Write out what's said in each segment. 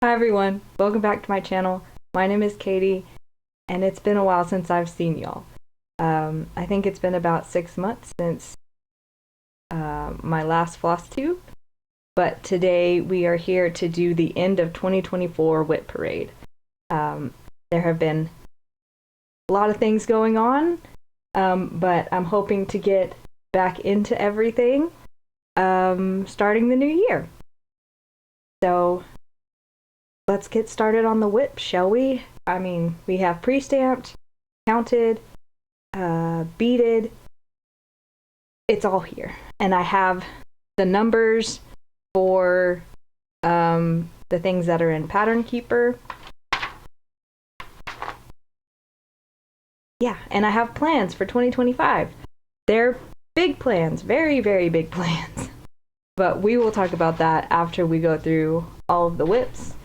Hi everyone, welcome back to my channel. My name is Katie, and it's been a while since I've seen y'all. I think it's been about 6 months since my last floss tube, but today we are here to do the end of 2024 WIP parade. There have been a lot of things going on, but I'm hoping to get back into everything starting the new year. So let's get started on the WIP, shall we? I mean, we have pre-stamped, counted, beaded. It's all here. And I have the numbers for the things that are in Pattern Keeper. Yeah, and I have plans for 2025. They're big plans, very, very big plans. But we will talk about that after we go through all of the WIPs.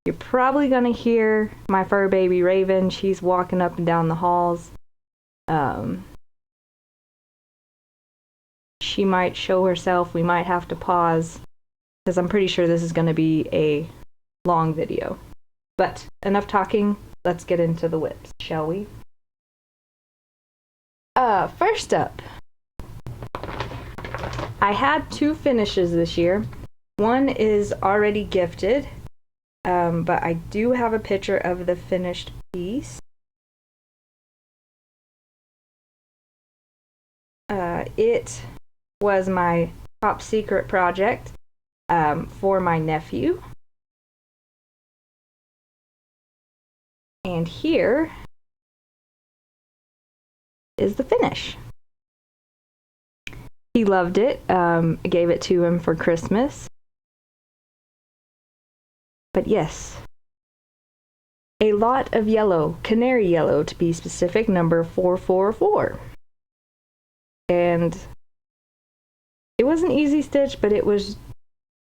You're probably gonna hear my fur baby Raven. She's walking up and down the halls. She might show herself. We might have to pause because I'm pretty sure this is gonna be a long video. But enough talking. Let's get into the WIPs, shall we? First up, I had 2 finishes this year. One is already gifted. But I do have a picture of the finished piece. It was my top secret project for my nephew. And here is the finish. He loved it. I gave it to him for Christmas. But yes, a lot of yellow, canary yellow to be specific, number 444. And it was an easy stitch, but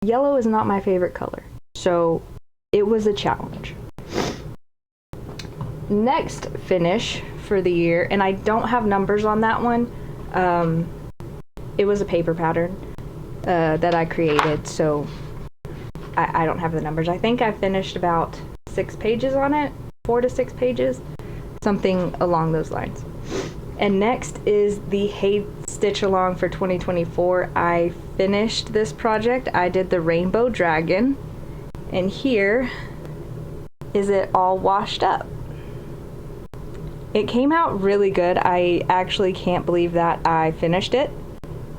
yellow is not my favorite color. So it was a challenge. Next finish for the year, and I don't have numbers on that one. It was a paper pattern that I created, so I don't have the numbers. I think I finished about 6 pages on it, 4 to 6 pages, something along those lines. And next is the Hey Stitch Along for 2024. I finished this project. I did the Rainbow Dragon, and here is it all washed up. It came out really good. I actually can't believe that I finished it,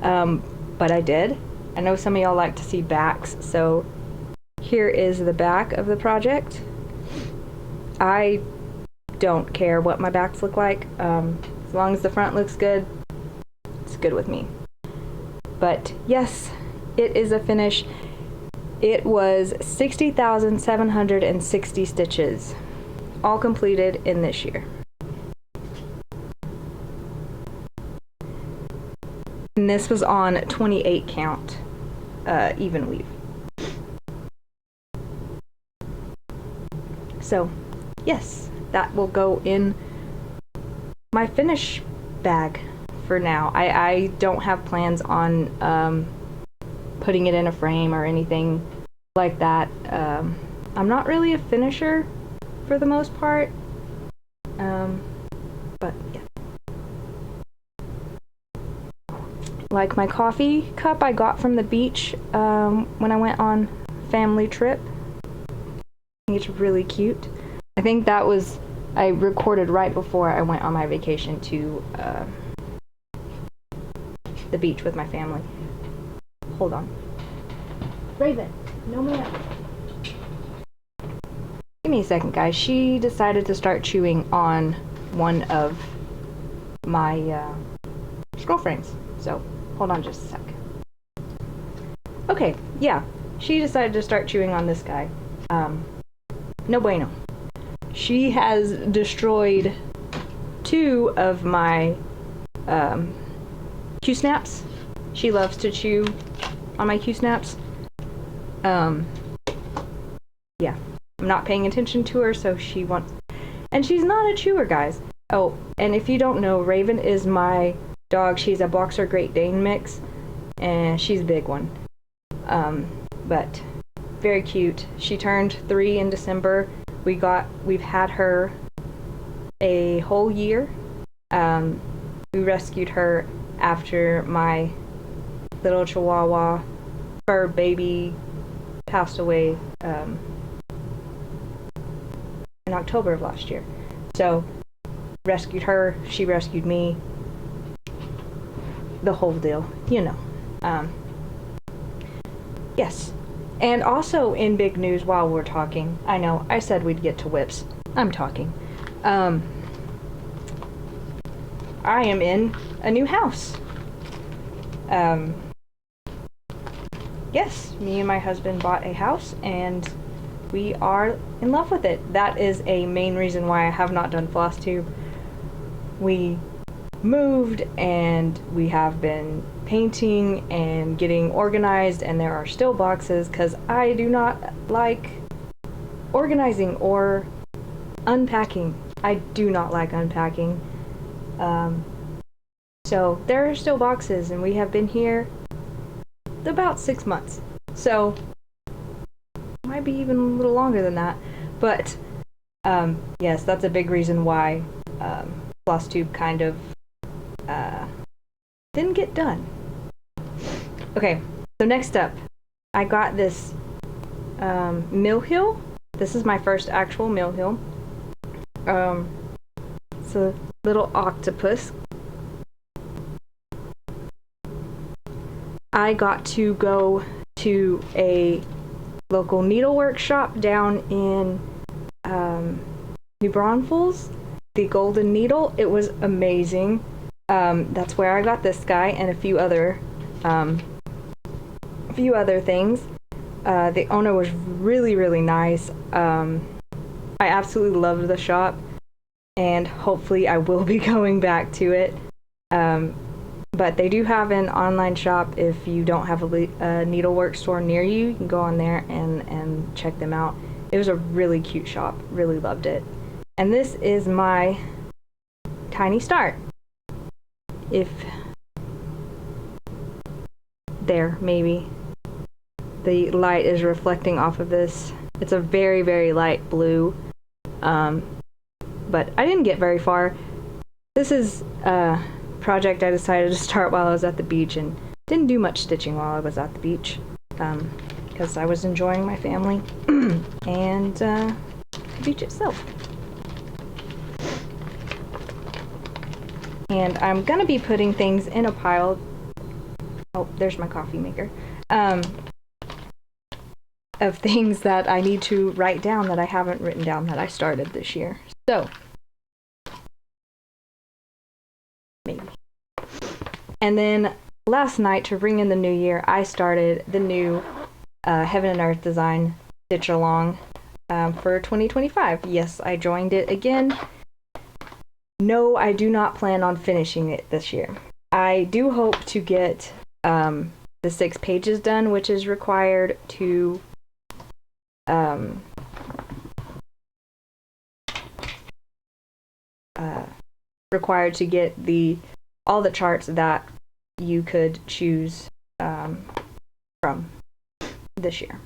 but I did. I know some of y'all like to see backs, so here is the back of the project. I don't care what my backs look like. As long as the front looks good, it's good with me. But yes, it is a finish. It was 60,760 stitches, all completed in this year. And this was on 28 count, even weave. So, yes, that will go in my finish bag for now. I don't have plans on putting it in a frame or anything like that. I'm not really a finisher for the most part, but yeah. Like my coffee cup I got from the beach when I went on family trip. It's really cute. I think that was, I recorded right before I went on my vacation to the beach with my family. Hold on. Raven, no ma'am. Give me a second, guys. She decided to start chewing on one of my scroll frames. So, hold on just a sec. Okay, yeah. She decided to start chewing on this guy. No bueno. She has destroyed 2 of my Q-snaps. She loves to chew on my Q-snaps. Yeah, I'm not paying attention to her, so she wants... And she's not a chewer, guys. Oh, and if you don't know, Raven is my dog. She's a Boxer Great Dane mix, and she's a big one. But very cute. She turned 3 in December. We've had her a whole year. We rescued her after my little Chihuahua fur baby passed away in October of last year. So, rescued her, she rescued me, the whole deal, you know. Yes. And also in big news while we're talking, I know, I said we'd get to WIPs. I'm talking. I am in a new house. Yes, me and my husband bought a house and we are in love with it. That is a main reason why I have not done FlossTube. We moved and we have been painting and getting organized, and there are still boxes because I do not like organizing or unpacking. I do not like unpacking. So there are still boxes, and we have been here about 6 months. So might be even a little longer than that. But yes, that's a big reason why FlossTube kind of didn't get done. Okay, so next up, I got this mill hill. This is my first actual mill hill. It's a little octopus. I got to go to a local needlework shop down in New Braunfels, the Golden Needle. It was amazing. That's where I got this guy and a few other things. The owner was really, really nice. I absolutely loved the shop, and hopefully I will be going back to it. But they do have an online shop. If you don't have a needlework store near you, you can go on there and check them out. It was a really cute shop. Really loved it. And this is my tiny start. If there, maybe the light is reflecting off of this. It's a very, very light blue. But I didn't get very far. This is project I decided to start while I was at the beach, and didn't do much stitching while I was at the beach because I was enjoying my family and the beach itself. And I'm gonna be putting things in a pile. Oh, there's my coffee maker. Of things that I need to write down that I haven't written down that I started this year. So maybe. And then last night, to ring in the new year, I started the new Heaven and Earth design stitch along for 2025. Yes, I joined it again. No, I do not plan on finishing it this year. I do hope to get the 6 pages done, which is required to get all the charts that you could choose from this year.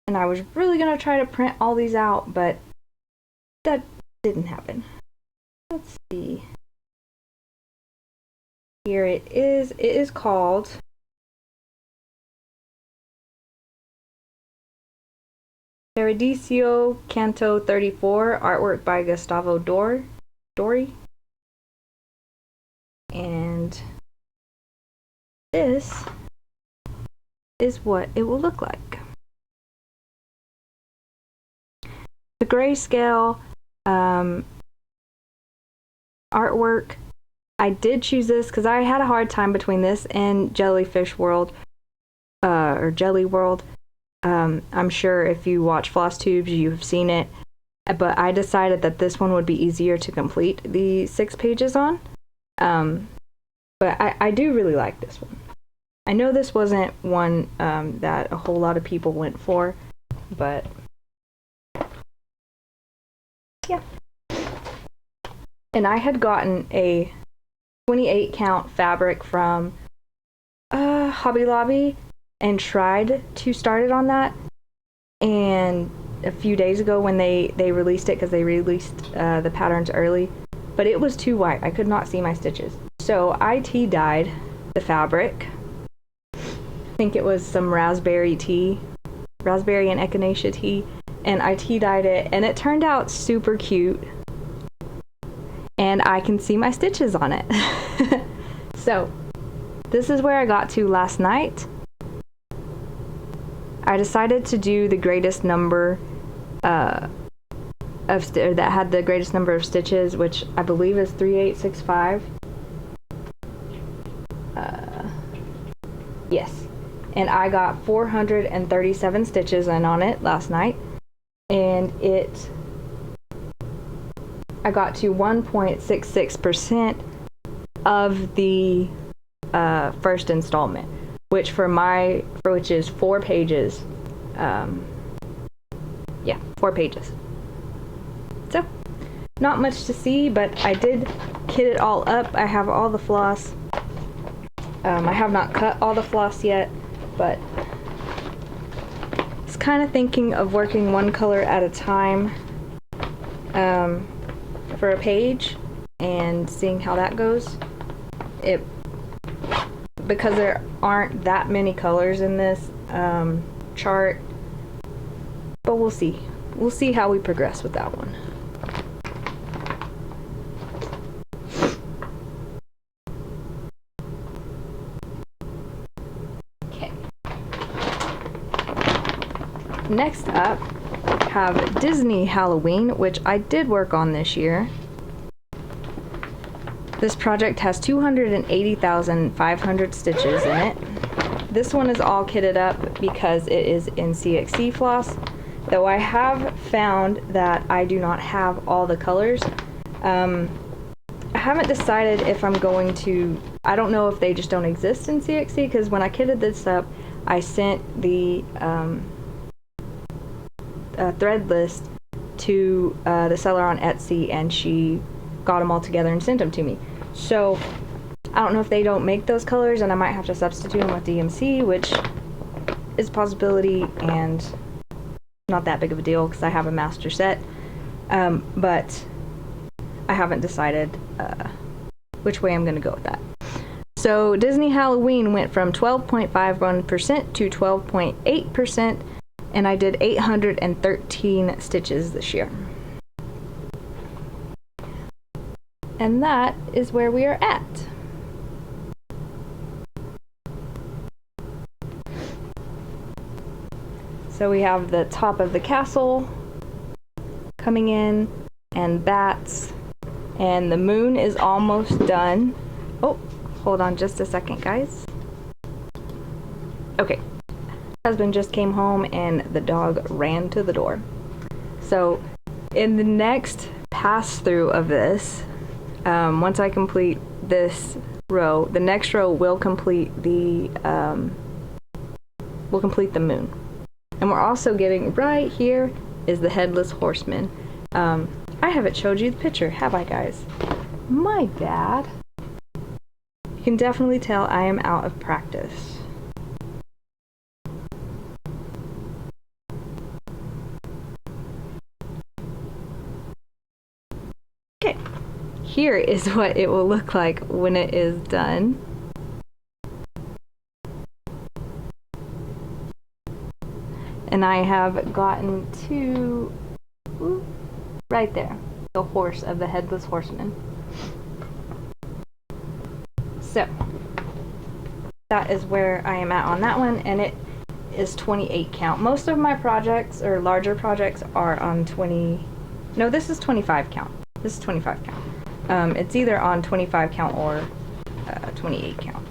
And I was really gonna try to print all these out, but that didn't happen. Let's see. Here it is. It is called Paradiso Canto 34, artwork by Gustavo Dori. And this is what it will look like. The grayscale artwork, I did choose this because I had a hard time between this and Jellyfish World, or Jelly World. I'm sure if you watch FlossTubes, you've seen it, but I decided that this one would be easier to complete the 6 pages on. But I do really like this one. I know this wasn't one that a whole lot of people went for, but yeah. And I had gotten a 28 count fabric from Hobby Lobby and tried to start it on that, and a few days ago when they released it, because they released the patterns early, but it was too white. I could not see my stitches. So I tea dyed the fabric. I think it was some raspberry and echinacea tea, and I tea dyed it, and it turned out super cute, and I can see my stitches on it. So this is where I got to last night. I decided to do the greatest number that had the greatest number of stitches, which I believe is 3865. Yes, and I got 437 stitches in on it last night, and I got to 1.66% of the first installment, which which is 4 pages. Yeah, 4 pages. So, not much to see, but I did kit it all up. I have all the floss. I have not cut all the floss yet, but I was kind of thinking of working one color at a time for a page and seeing how that goes. Because there aren't that many colors in this chart, but we'll see. We'll see how we progress with that one. Okay. Next up, we have Disney Halloween, which I did work on this year. This project has 280,500 stitches in it. This one is all kitted up because it is in CXC floss, though I have found that I do not have all the colors. I haven't decided if I'm going to, I don't know if they just don't exist in CXC, because when I kitted this up, I sent the thread list to the seller on Etsy, and she got them all together and sent them to me. So I don't know if they don't make those colors, and I might have to substitute them with DMC, which is a possibility and not that big of a deal because I have a master set. But I haven't decided which way I'm going to go with that. So Disney Halloween went from 12.51% to 12.8%, and I did 813 stitches this year. And that is where we are at. So we have the top of the castle coming in, and bats, and the moon is almost done. Oh, hold on just a second, guys. Okay, husband just came home and the dog ran to the door. So in the next pass through of this, once I complete this row, the next row will complete the moon. And we're also getting, right here is the headless horseman. I haven't showed you the picture, have I, guys? My bad. You can definitely tell I am out of practice. Okay, here is what it will look like when it is done. And I have gotten to right there, the horse of the headless horseman. So that is where I am at on that one, and it is 28 count. Most of my projects, or larger projects, are on 20. No, this is 25 count. This is 25 count. It's either on 25 count or 28 count.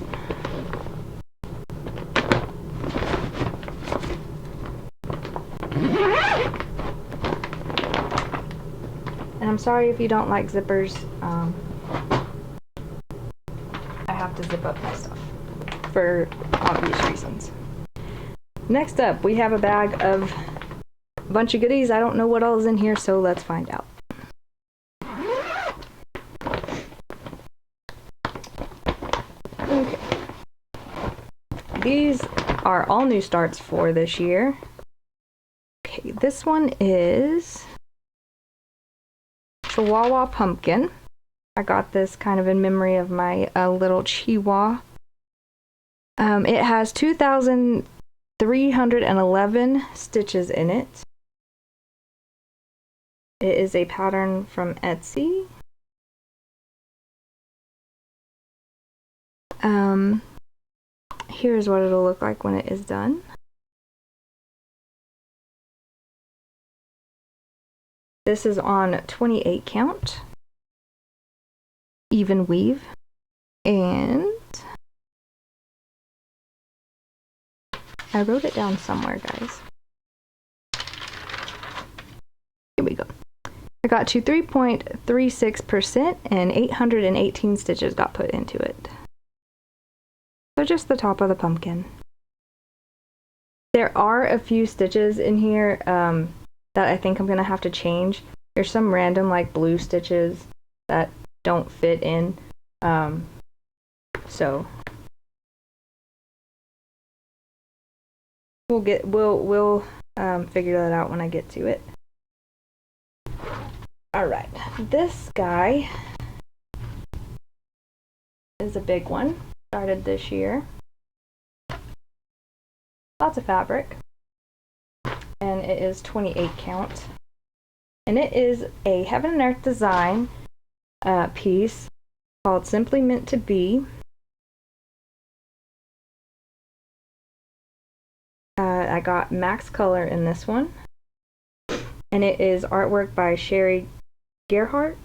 And I'm sorry if you don't like zippers. I have to zip up my stuff for obvious reasons. Next up, we have a bag of a bunch of goodies. I don't know what all is in here, so let's find out. Okay. these are all new starts for this year. Okay, this one is Chihuahua Pumpkin. I got this kind of in memory of my little Chihuahua. It has 2,311 stitches in it. It is a pattern from Etsy. Here's what it'll look like when it is done. This is on 28 count, even weave, and I wrote it down somewhere, guys. Here we go. I got to 3.36% and 818 stitches got put into it. So just the top of the pumpkin. There are a few stitches in here that I think I'm gonna have to change. There's some random like blue stitches that don't fit in. So we'll figure that out when I get to it. All right, this guy is a big one. Started this year. Lots of fabric, and it is 28 count, and it is a Heaven and Earth design piece called Simply Meant to Be. I got max color in this one, and it is artwork by Sherry Gerhardt.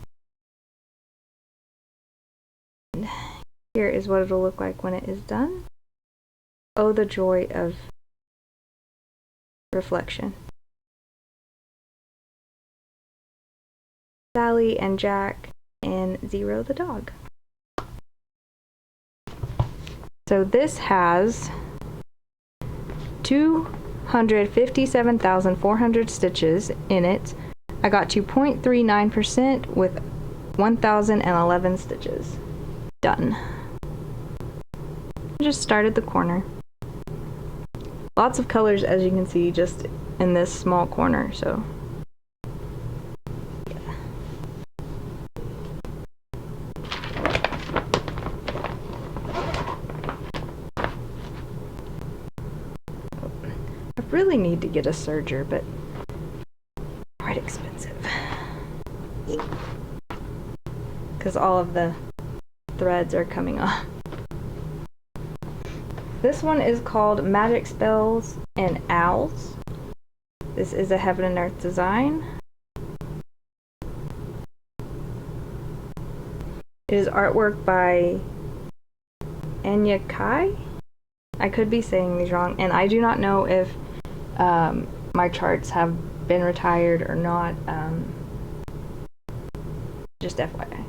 Here is what it'll look like when it is done. Oh, the joy of reflection. Sally and Jack and Zero the dog. So this has 257,400 stitches in it. I got to 0.39% with 1,011 stitches. Done. Just started the corner. Lots of colors, as you can see, just in this small corner, so yeah. I really need to get a serger, but quite expensive because all of the threads are coming off. This one is called Magic Spells and Owls. This is a Heaven and Earth design. It is artwork by Anya Kai. I could be saying these wrong, and I do not know if my charts have been retired or not. Just FYI.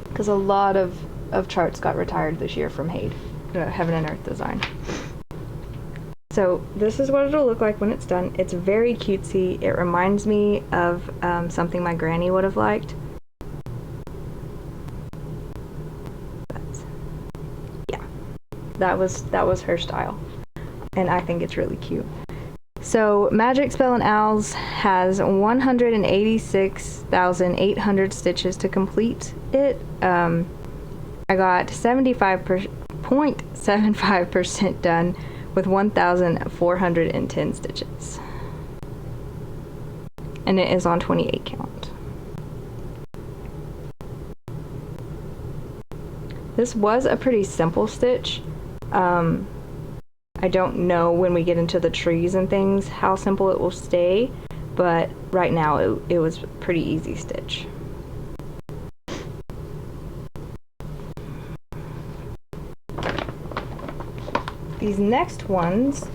Because a lot of charts got retired this year from Heaven and Earth design. So this is what it'll look like when it's done. It's very cutesy. It reminds me of something my granny would have liked. But yeah, that was her style, and I think it's really cute. So Magic Spell and Owls has 186,800 stitches to complete it. I got 75.75% done with 1,410 stitches. And it is on 28 count. This was a pretty simple stitch. I don't know when we get into the trees and things how simple it will stay, but right now it was a pretty easy stitch. These next ones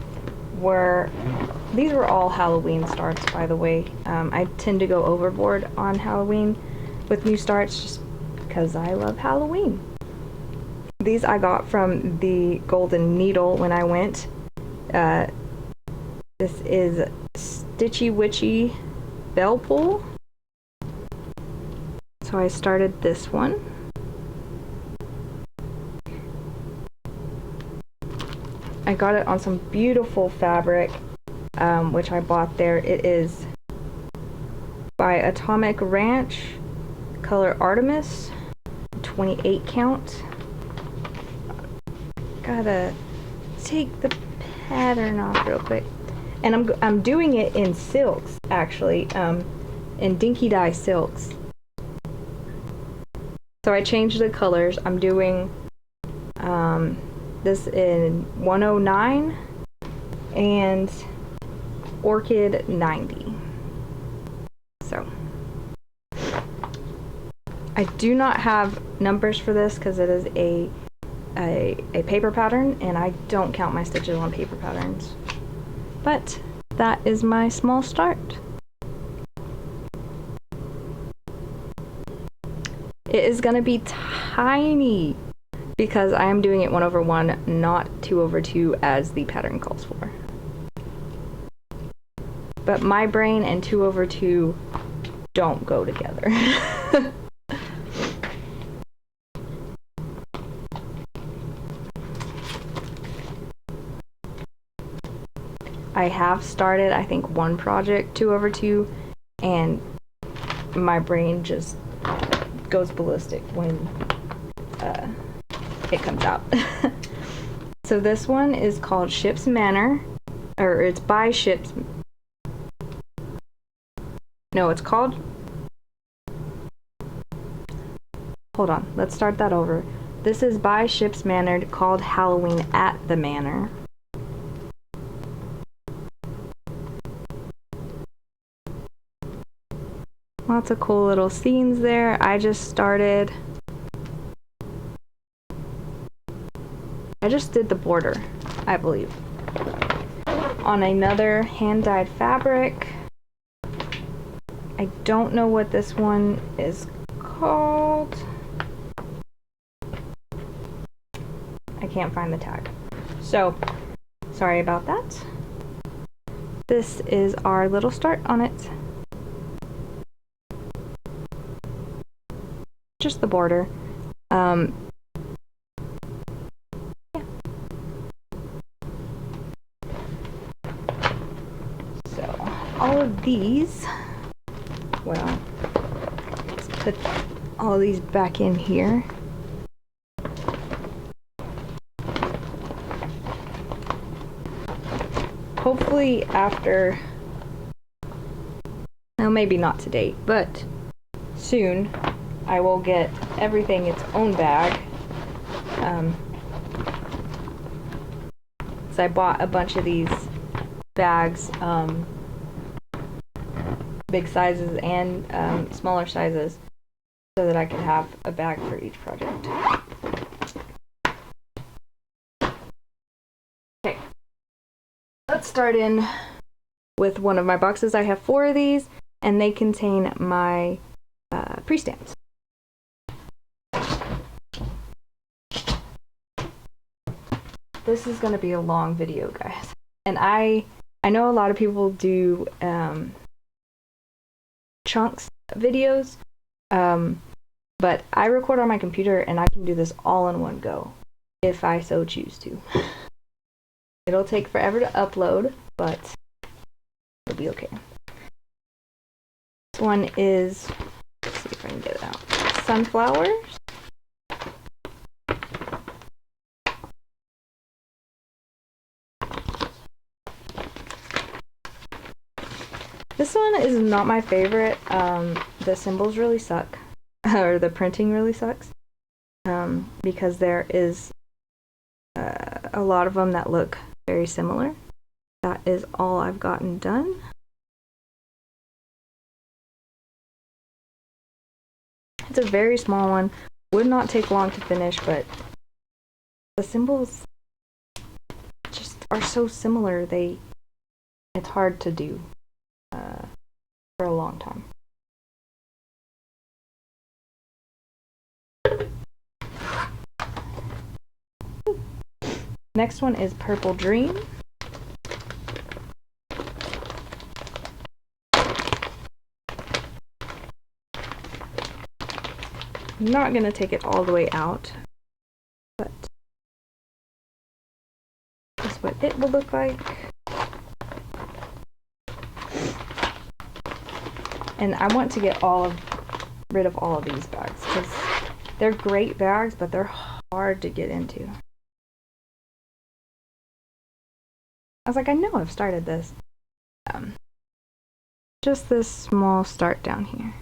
these were all Halloween starts, by the way. I tend to go overboard on Halloween with new starts just because I love Halloween. These I got from the Golden Needle when I went. This is Stitchy Witchy Bell Pull. So I started this one. I got it on some beautiful fabric, which I bought there. It is by Atomic Ranch, color Artemis, 28 count. Gotta take the pattern off real quick. And I'm doing it in silks, actually, in dinky dye silks. So I changed the colors. I'm doing this in 109 and Orchid 90. So I do not have numbers for this because it is a paper pattern, and I don't count my stitches on paper patterns. But that is my small start. It is going to be tiny because I am doing it 1/1, not 2/2 as the pattern calls for. But my brain and 2/2 don't go together. I have started, I think, one project 2/2, and my brain just goes ballistic when it comes out. So this one is called Ship's Manor, or it's by Ship's. No, it's called. Hold on, let's start that over. This is by Ship's Manor, called Halloween at the Manor. Lots of cool little scenes there. I just did the border, I believe, on another hand-dyed fabric. I don't know what this one is called. I can't find the tag. So, sorry about that. This is our little start on it. Just the border. Yeah. So all of these, well, let's put all of these back in here. Hopefully after, well, maybe not to date, but soon, I will get everything its own bag. So I bought a bunch of these bags, big sizes and smaller sizes, so that I can have a bag for each project. Okay, let's start in with one of my boxes. I have 4 of these, and they contain my pre-stamps. This is going to be a long video, guys. And I know a lot of people do chunks videos, but I record on my computer and I can do this all in one go if I so choose to. It'll take forever to upload, but it'll be okay. This one is, let's see if I can get it out, sunflowers. This one is not my favorite. The symbols really suck, or the printing really sucks, because there is a lot of them that look very similar. That is all I've gotten done. It's a very small one. Would not take long to finish, but the symbols just are so similar. It's hard to do for a long time. Next one is Purple Dream. I'm not going to take it all the way out, but this it will look like. And I want to get rid of all of these bags because they're great bags, but they're hard to get into. I was like, I know I've started this. Just this small start down here.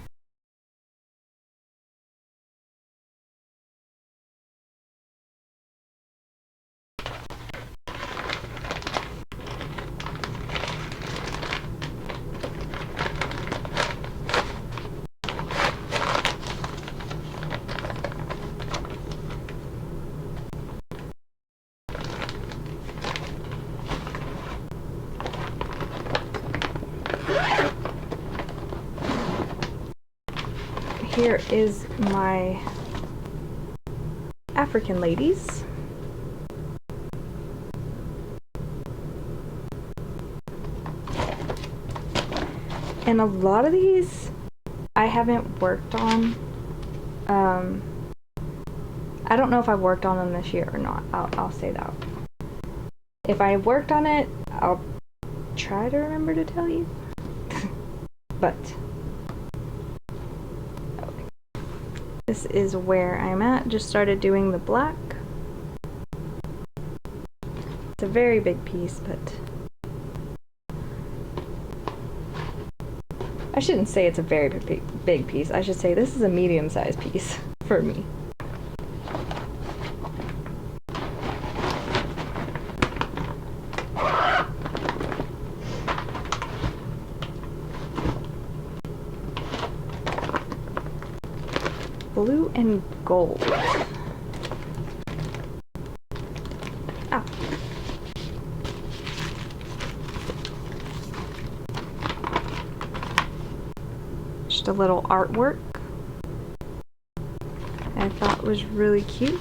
Here is my African ladies. And a lot of these I haven't worked on. I don't know if I've worked on them this year or not. I'll say that. If I worked on it, I'll try to remember to tell you. But this is where I'm at. Just started doing the black. It's a very big piece, but I shouldn't say it's a very big piece. I should say this is a medium-sized piece for me. Blue and gold. Ah. Just a little artwork I thought was really cute.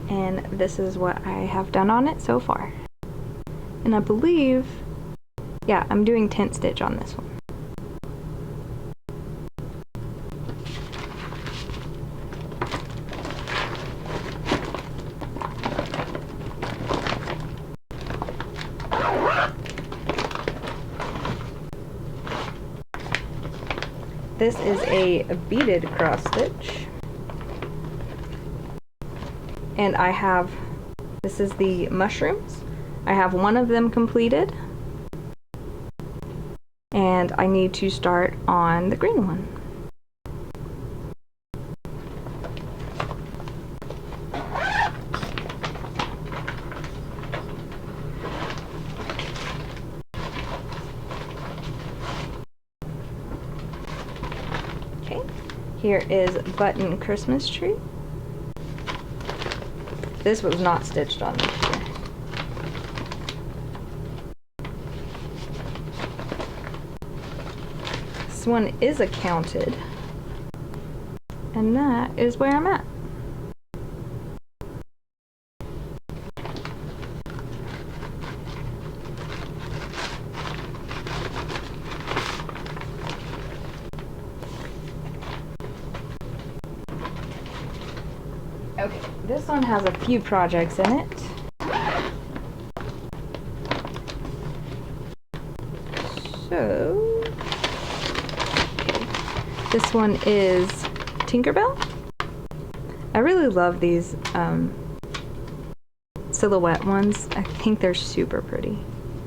And this is what I have done on it so far. And I believe, yeah, I'm doing tent stitch on this one. This is a beaded cross stitch, and I have, this is the mushrooms. I have one of them completed, and I need to start on the green one. Here is button Christmas tree. This was not stitched on this year. This one is accounted, and that is where I'm at. Okay, this one has a few projects in it. So, this one is Tinkerbell. I really love these silhouette ones. I think they're super pretty.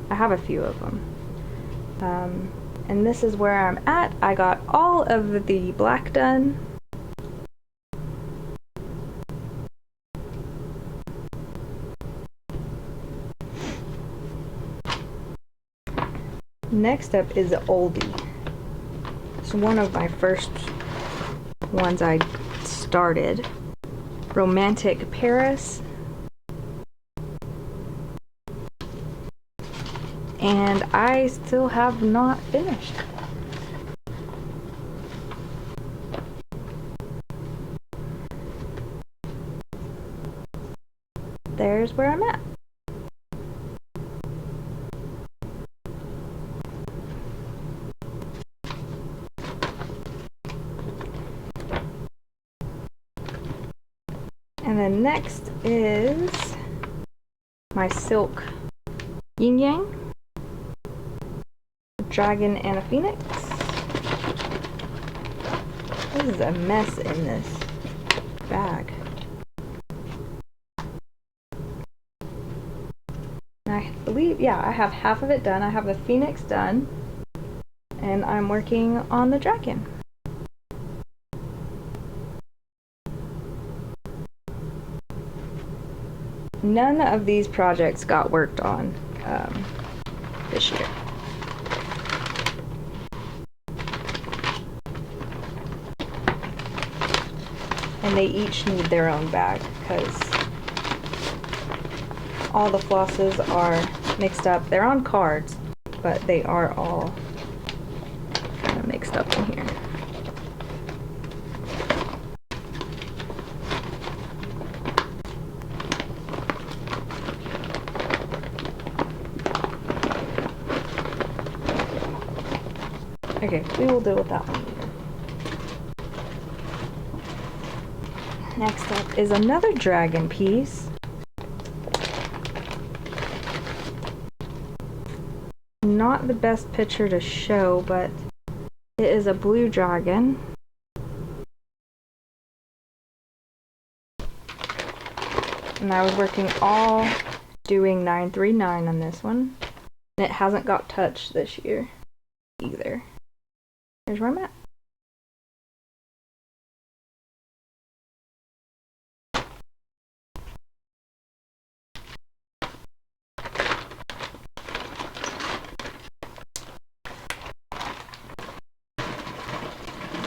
I have a few of them. And this is where I'm at. I got all of the black done. Next up is Oldie. It's one of my first ones I started. Romantic Paris. And I still have not finished. There's where I'm at. And then next is my silk yin yang, a dragon and a phoenix. This is a mess in this bag. And I believe, yeah, I have half of it done. I have the phoenix done, and I'm working on the dragon. None of these projects got worked on this year. And they each need their own bag because all the flosses are mixed up. They're on cards, but they are all kind of mixed up in here. Okay, we will deal with that one later. Next up is another dragon piece. Not the best picture to show, but it is a blue dragon. And I was working all doing 939 on this one. And it hasn't got touched this year either. Here's where I'm at.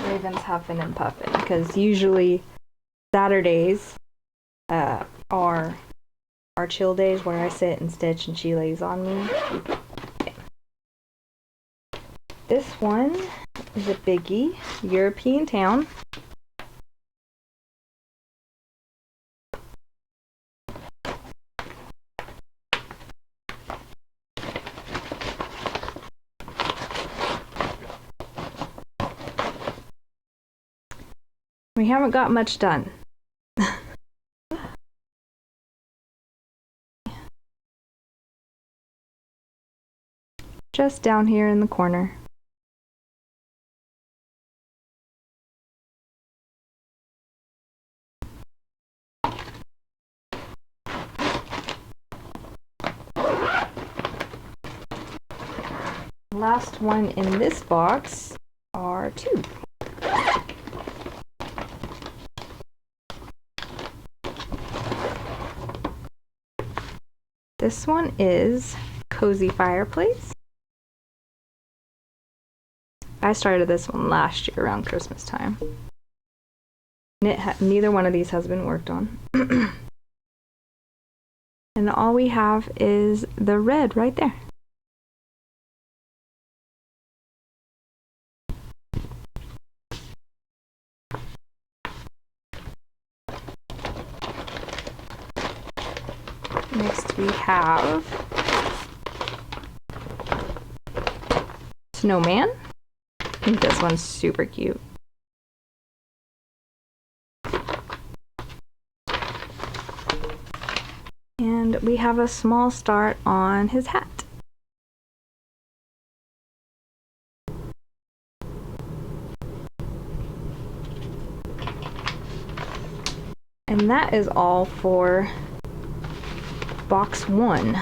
Raven's huffing and puffing because usually Saturdays are our chill days where I sit and stitch and she lays on me. Okay. This one is a biggie, European town. We haven't got much done. Just down here in the corner. Last one in this box are two. This one is Cozy Fireplace. I started this one last year around Christmas time. And neither one of these has been worked on. And all we have is the red right there. Next we have Snowman. I think this one's super cute. And we have a small start on his hat. And that is all for box one.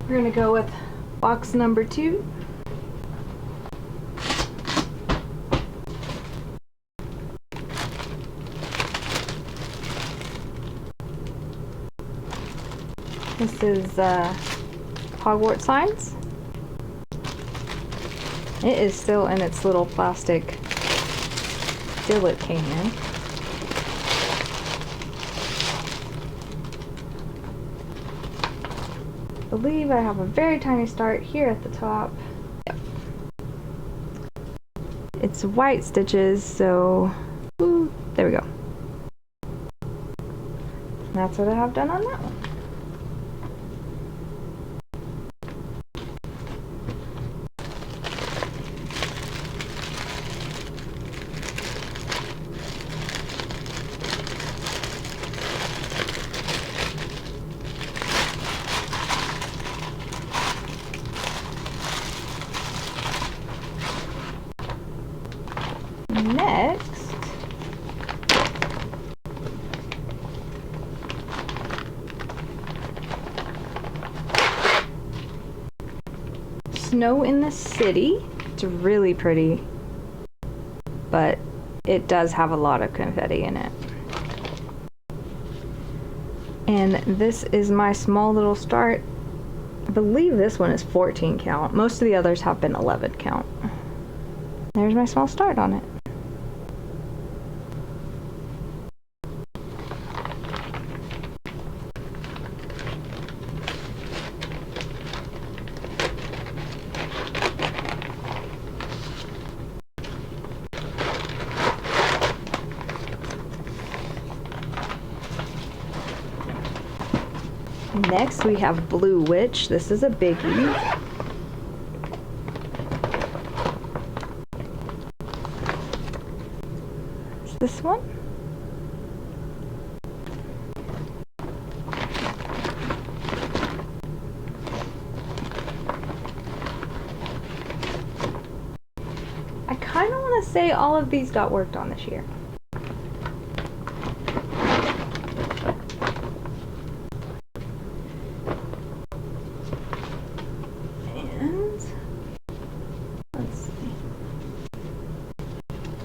We're gonna go with box number 2. This is Hogwarts signs. It is still in its little plastic deal it came in. believe I have a very tiny start here at the top. Yep. It's white stitches, so ooh, there we go. That's what I have done on that one. Next, Snow in the City. It's really pretty, but it does have a lot of confetti in it. And this is my small little start. I believe this one is 14 count. Most of the others have been 11 count. There's my small start on it. Next we have Blue Witch. This is a biggie. It's this one. I kind of want to say all of these got worked on this year.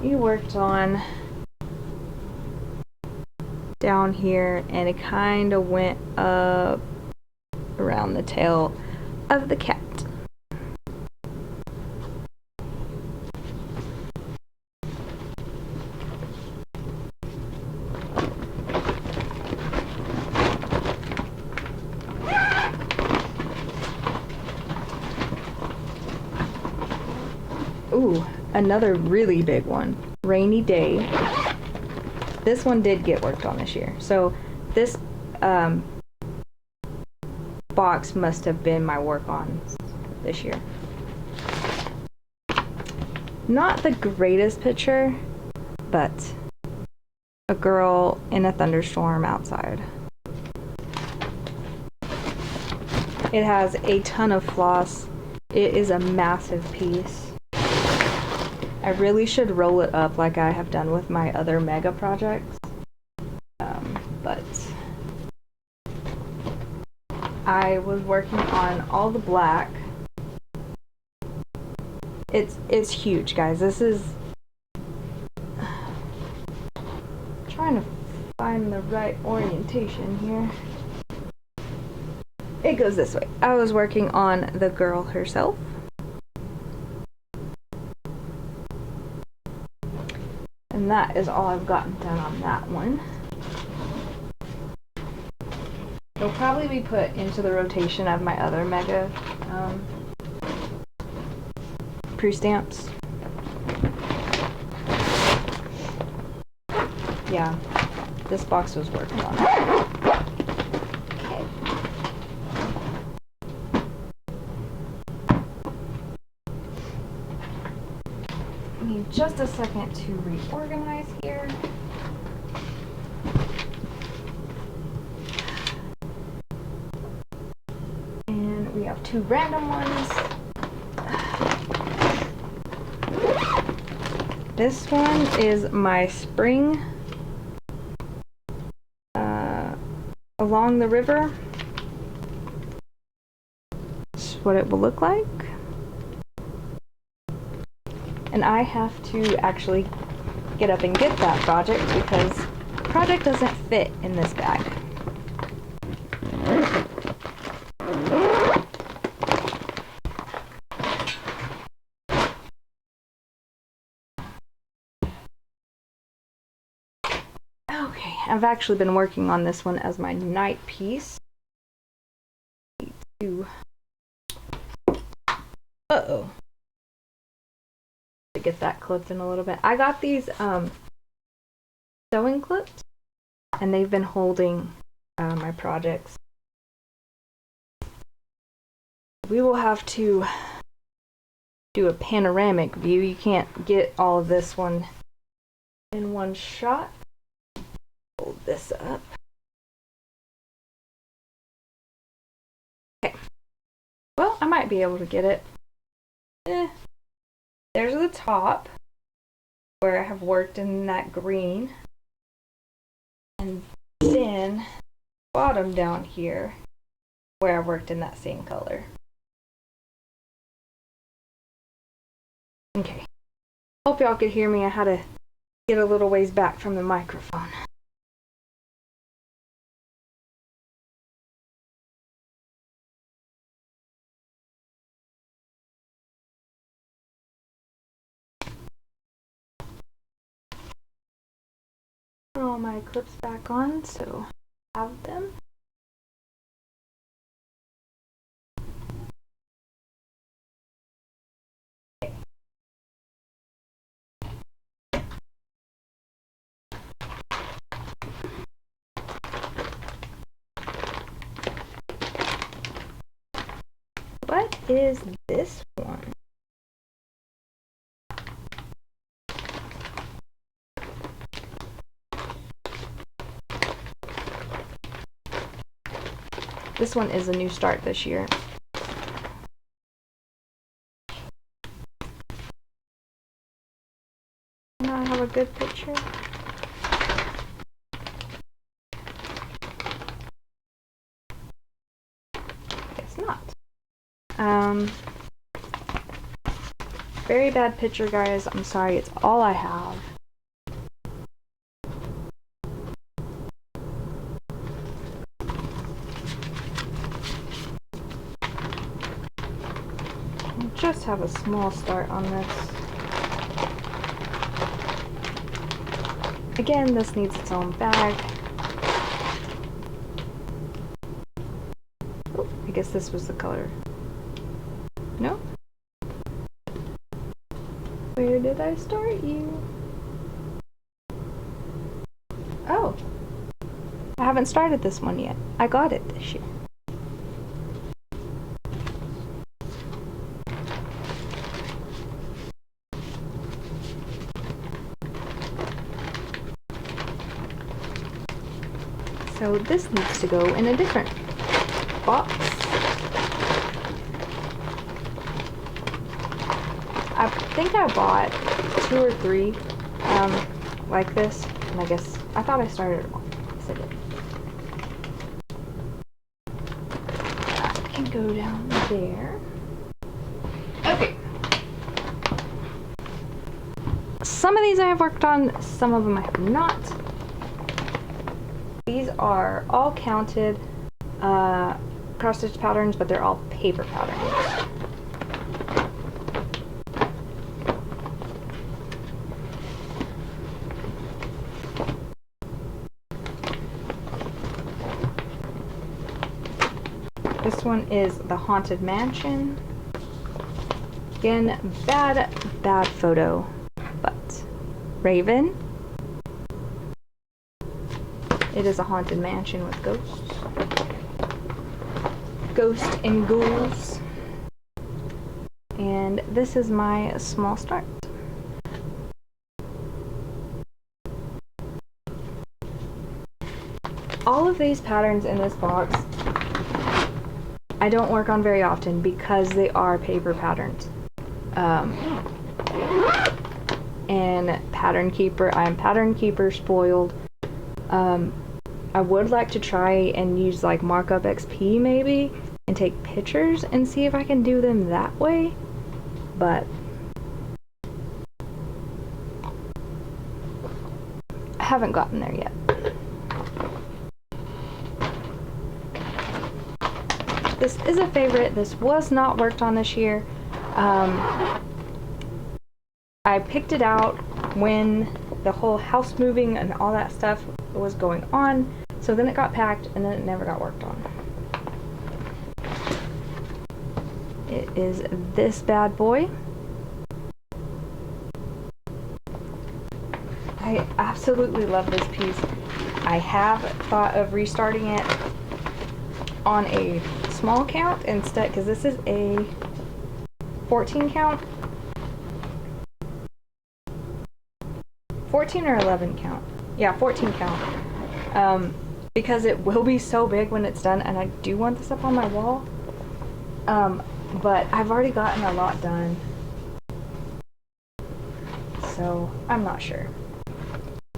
You worked on down here, and it kind of went up around the tail of the cat. Ooh, another really big one. Rainy Day. This one did get worked on this year. So this box must have been my work on this year. Not the greatest picture, but a girl in a thunderstorm outside. It has a ton of floss. It is a massive piece. I really should roll it up like I have done with my other mega projects, but I was working on all the black. It's huge, guys. This is trying to find the right orientation here. It goes this way. I was working on the girl herself. And that is all I've gotten done on that one. It'll probably be put into the rotation of my other mega pre-stamps. Yeah, this box was worked on. Okay. I need just a second to reorganize here. And we have two random ones. This one is my spring along the river. That's what it will look like. And I have to actually get up and get that project because the project doesn't fit in this bag. Okay, I've actually been working on this one as my night piece. to, uh-oh, to get that clipped in a little bit. I got these sewing clips, and they've been holding my projects. We will have to do a panoramic view. You can't get all of this one in one shot. Hold this up. Okay. Well, I might be able to get it. There's the top where I have worked in that green. And then bottom down here where I worked in that same color. Okay. Hope y'all could hear me. I had to get a little ways back from the microphone. Put all my clips back on so I have them. What is this one? This one is a new start this year. Now I have a good picture. Guess not. Very bad picture, guys. I'm sorry. It's all I have. I just have a small start on this. Again, this needs its own bag. Oh, I guess this was the color. No? Where did I start you? Oh. I haven't started this one yet. I got it this year. So this needs to go in a different box. I think I bought 2 or 3 like this, and I guess I thought I started them all. Yes, I did. That can go down there. Okay. Some of these I have worked on, some of them I have not. These are all counted cross-stitch patterns, but they're all paper patterns. This one is the Haunted Mansion. Again, bad photo, but Raven. It is a haunted mansion with ghosts. Ghosts and ghouls. And this is my small start. All of these patterns in this box I don't work on very often because they are paper patterns. And Pattern Keeper, I'm Pattern Keeper spoiled. I would like to try and use like Markup XP maybe and take pictures and see if I can do them that way, but I haven't gotten there yet. This is a favorite. This was not worked on this year. I picked it out when the whole house moving and all that stuff was going on, so then it got packed and then it never got worked on. it is this bad boy. I absolutely love this piece. I have thought of restarting it on a small count instead, because this is a 14 count. 14 or 11 count. Yeah, 14 count. Because it will be so big when it's done, and I do want this up on my wall. But I've already gotten a lot done. So, I'm not sure.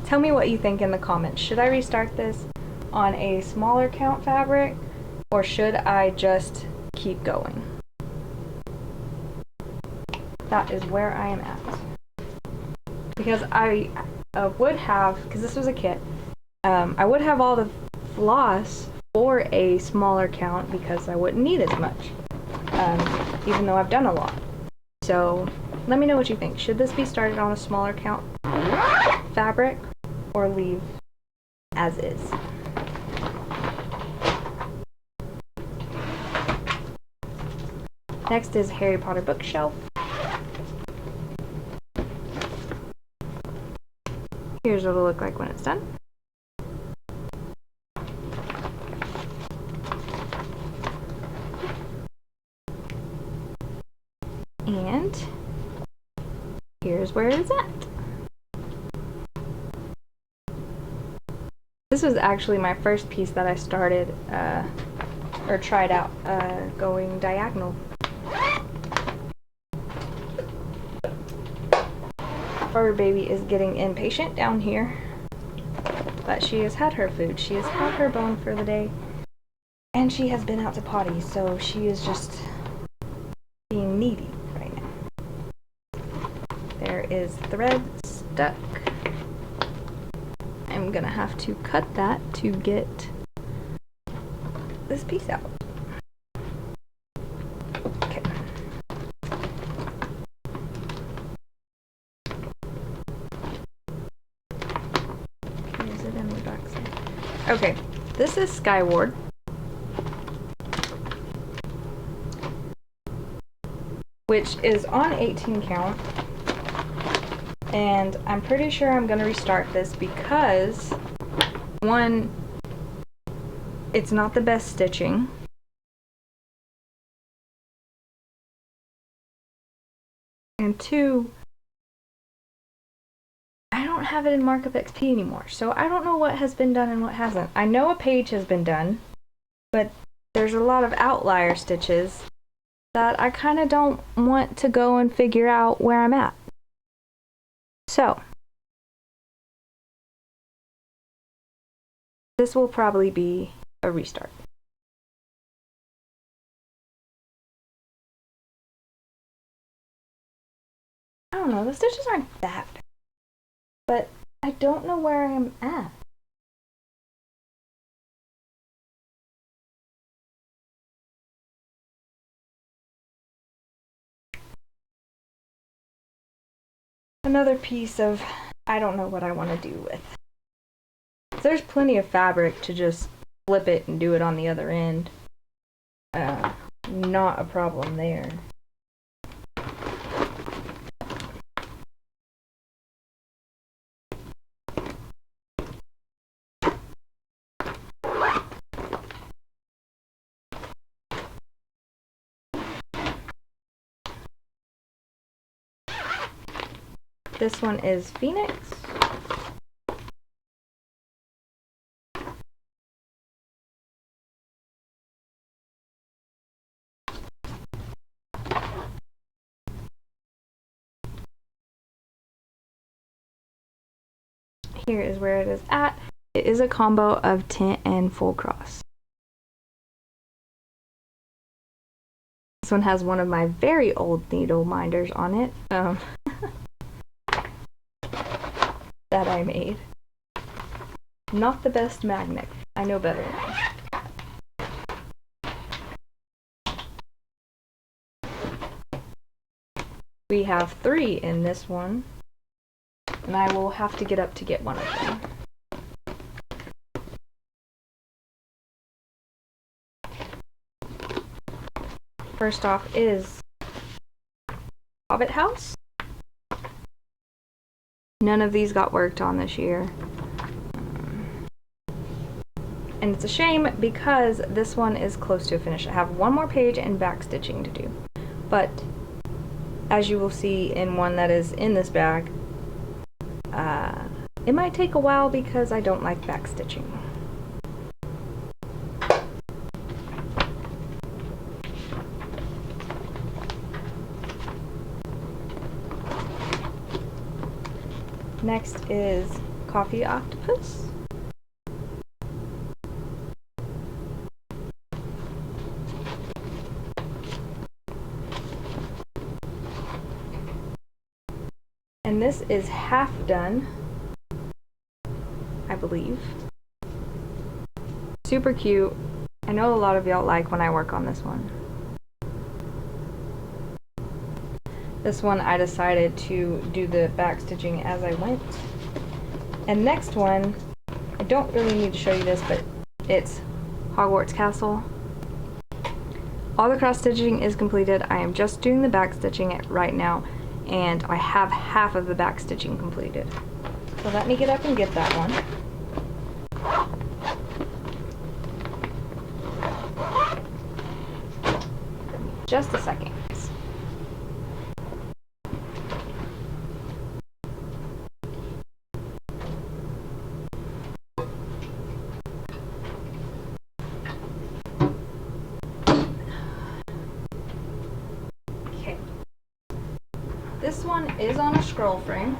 Tell me what you think in the comments. Should I restart this on a smaller count fabric, or should I just keep going? That is where I am at. Because I would have, because this was a kit, I would have all the floss for a smaller count because I wouldn't need as much, even though I've done a lot. So let me know what you think. Should this be started on a smaller count fabric, or leave as is? Next is Harry Potter bookshelf. Here's what it'll look like when it's done. And here's where it's at. This was actually my first piece that I started, or tried out, going diagonal. Our baby is getting impatient down here, but she has had her food. She has had her bone for the day, and she has been out to potty, so she is just being needy right now. There is thread stuck. I'm gonna have to cut that to get this piece out. Okay. Is it in the back side? Okay, this is Skyward. Which is on 18 count. And I'm pretty sure I'm gonna restart this because, one, it's not the best stitching. And two, I don't have it in Markup XP anymore, so I don't know what has been done and what hasn't. I know a page has been done, but there's a lot of outlier stitches that I kind of don't want to go and figure out where I'm at. So, this will probably be a restart. I don't know, the stitches aren't that bad, but I don't know where I'm at. Another piece of, I don't know what I want to do with. There's plenty of fabric to just flip it and do it on the other end. Not a problem there. This one is Phoenix. Here is where it is at. It is a combo of tint and full cross. This one has one of my very old needle minders on it that I made. Not the best magnet. I know better. We have 3 in this one, and I will have to get up to get one of them. First off is Hobbit House. None of these got worked on this year. And it's a shame because this one is close to a finish. I have one more page and backstitching to do. But as you will see in one that is in this bag, it might take a while because I don't like backstitching. Next is Coffee Octopus. And this is half done, I believe. Super cute. I know a lot of y'all like when I work on this one. This one I decided to do the backstitching as I went. And next one, I don't really need to show you this, but it's Hogwarts Castle. All the cross stitching is completed. I am just doing the backstitching right now, and I have half of the backstitching completed. So let me get up and get that one. Just a second. Okay. This one is on a scroll frame,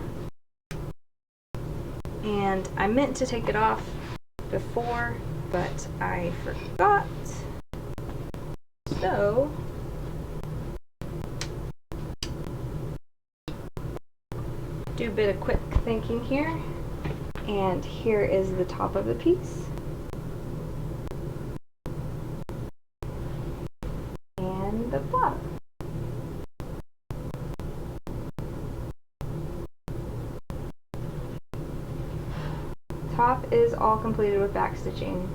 and I meant to take it off before, but I forgot. So do a bit of quick thinking here, and here is the top of the piece, and the bottom. Top is all completed with backstitching.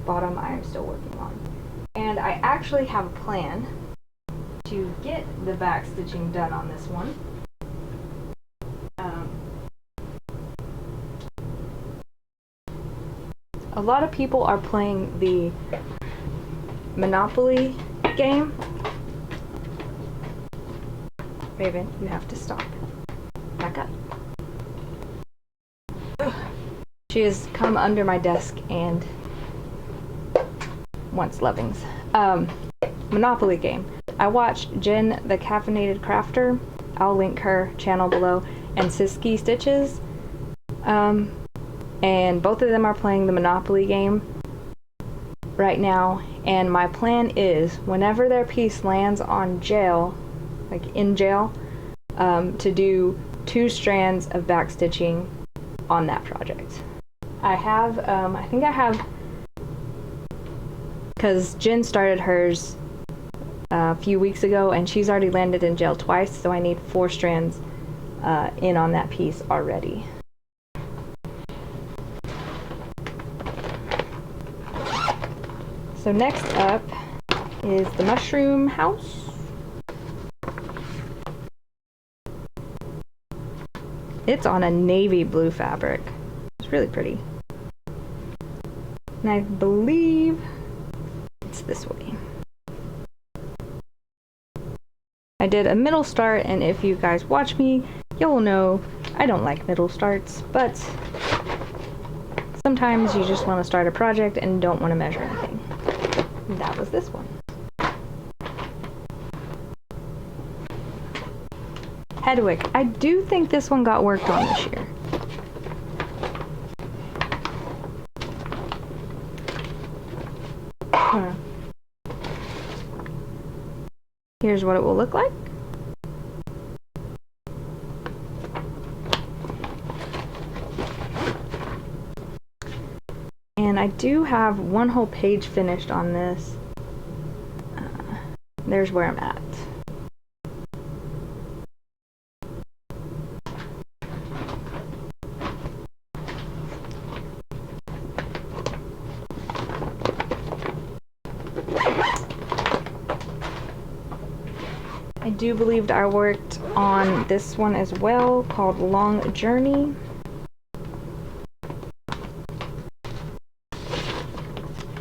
Bottom I am still working on. And I actually have a plan to get the backstitching done on this one. A lot of people are playing the Monopoly game. Raven, you have to stop. Back up. She has come under my desk and wants lovings. Monopoly game. I watched Jen the Caffeinated Crafter, I'll link her channel below, and Siski Stitches. And both of them are playing the Monopoly game right now. And my plan is, whenever their piece lands on jail, like in jail, to do 2 strands of backstitching on that project. I have, I think I have, because Jen started hers a few weeks ago and she's already landed in jail twice, so I need 4 strands in on that piece already. So next up is the Mushroom House. It's on a navy blue fabric. It's really pretty. And I believe it's this way. I did a middle start, and if you guys watch me, you'll know I don't like middle starts, but sometimes you just want to start a project and don't want to measure anything. And that was this one. Hedwig. I do think this one got worked on this year. Here's what it will look like. And I do have one whole page finished on this. There's where I'm at. I do believe I worked on this one as well, called Long Journey.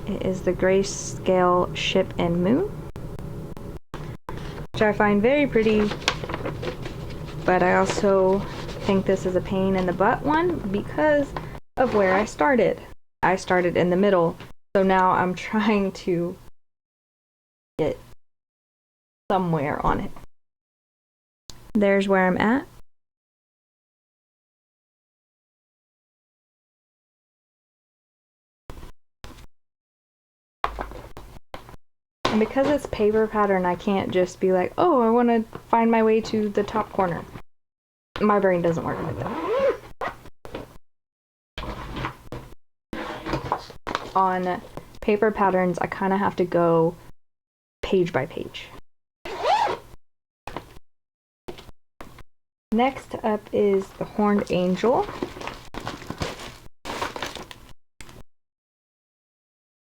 It is the grayscale ship and moon, which I find very pretty, but I also think this is a pain in the butt one because of where I started. I started in the middle, so now I'm trying to get somewhere on it. There's where I'm at. And because it's paper pattern, I can't just be like, oh, I want to find my way to the top corner. My brain doesn't work like that. On paper patterns, I kind of have to go page by page. Next up is the Horned Angel.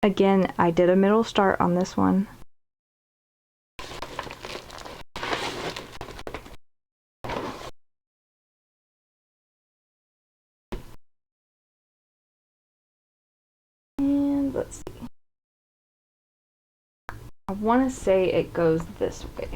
Again, I did a middle start on this one. And let's see. I want to say it goes this way.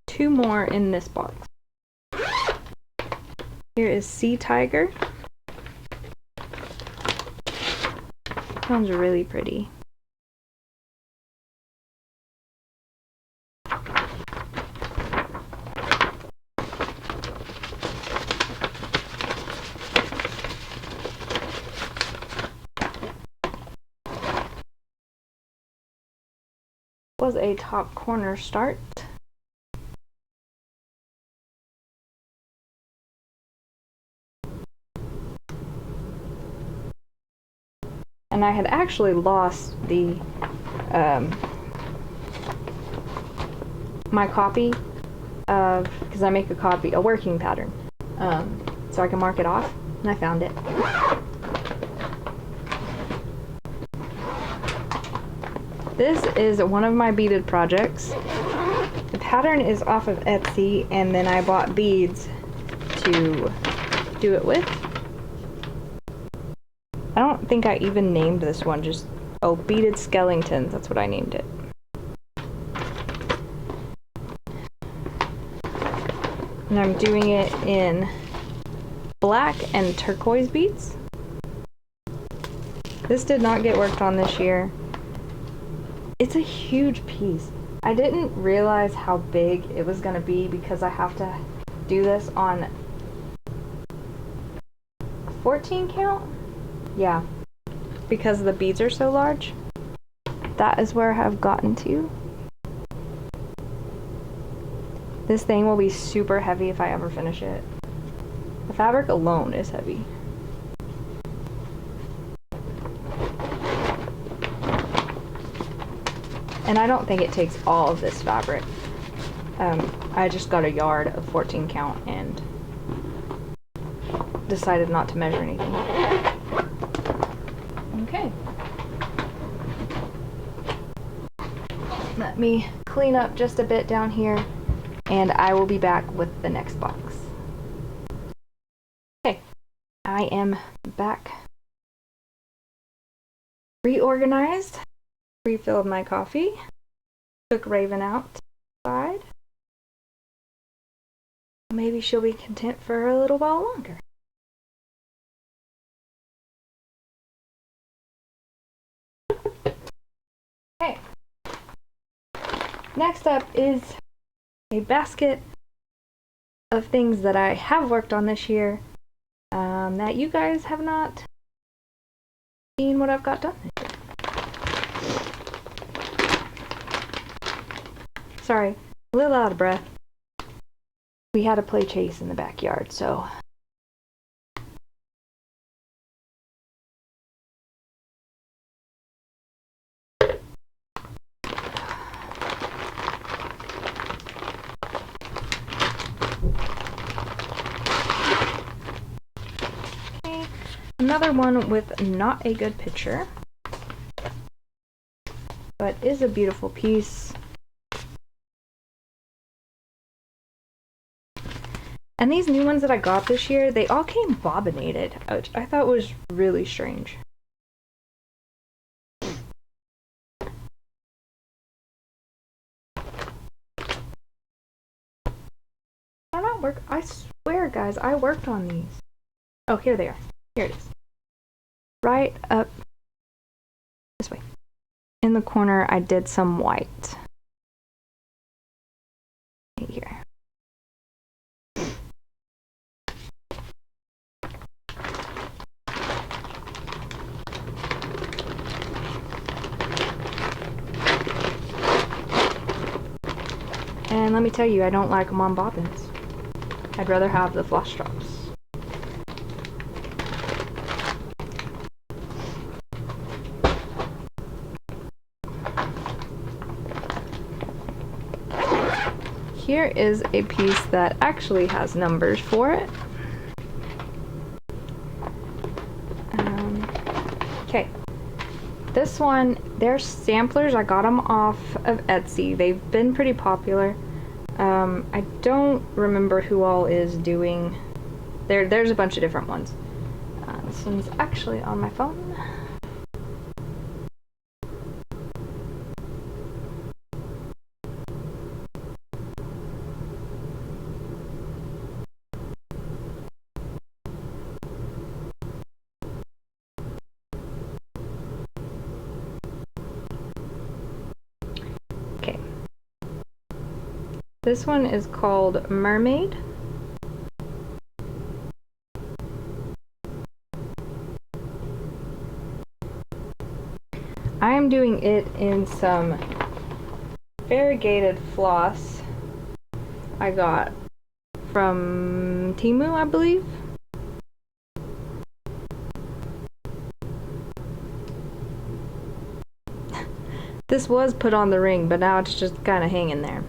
Two more in this box. Here is Sea Tiger. Sounds really pretty. Was a top corner start. And I had actually lost the my copy of, because I make a working pattern, so I can mark it off, and I found it. This is one of my beaded projects. The pattern is off of Etsy, and then I bought beads to do it with. I don't think I even named this one, just, oh, Beaded Skeletons, that's what I named it. And I'm doing it in black and turquoise beads. This did not get worked on this year. It's a huge piece. I didn't realize how big it was going to be because I have to do this on 14 count? Yeah, because the beads are so large. That is where I've gotten to. This thing will be super heavy if I ever finish it. The fabric alone is heavy. And I don't think it takes all of this fabric. I just got a yard of 14 count and decided not to measure anything. Okay. Let me clean up just a bit down here, and I will be back with the next box. Okay, I am back. Reorganized. Refilled my coffee, took Raven outside. Maybe she'll be content for a little while longer. Okay. Next up is a basket of things that I have worked on this year that you guys have not seen what I've got done. Sorry, a little out of breath. We had a play chase in the backyard, so. Another one with not a good picture, but is a beautiful piece. And these new ones that I got this year, they all came bobbinated, which I thought was really strange. I swear, guys, I worked on these. Oh, here they are. Here it is. Right up this way. In the corner, I did some white. Right here. And let me tell you, I don't like them on bobbins. I'd rather have the floss drops. Here is a piece that actually has numbers for it. Okay. This one, they're samplers. I got them off of Etsy. They've been pretty popular. I don't remember who all is doing. There's a bunch of different ones. This one's actually on my phone. Okay. This one is called Mermaid. I am doing it in some variegated floss I got from Temu, I believe. This was put on the ring, but now it's just kind of hanging there.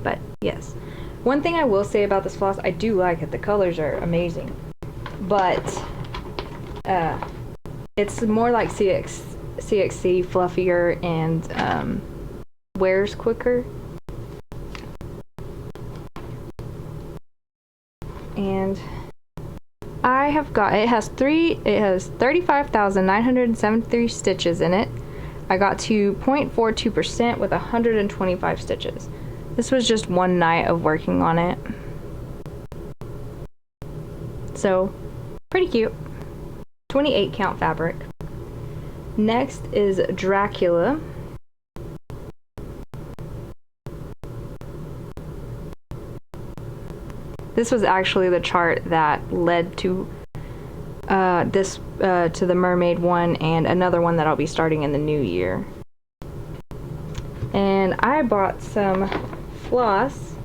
But yes, one thing I will say about this floss, I do like it. The colors are amazing, but it's more like CXC, fluffier, and wears quicker. And I have got, it has 35,973 stitches in it. I got to 0.42% with 125 stitches. This was just one night of working on it. So, pretty cute. 28 count fabric. Next is Dracula. This was actually the chart that led to to the mermaid one and another one that I'll be starting in the new year. And I bought some floss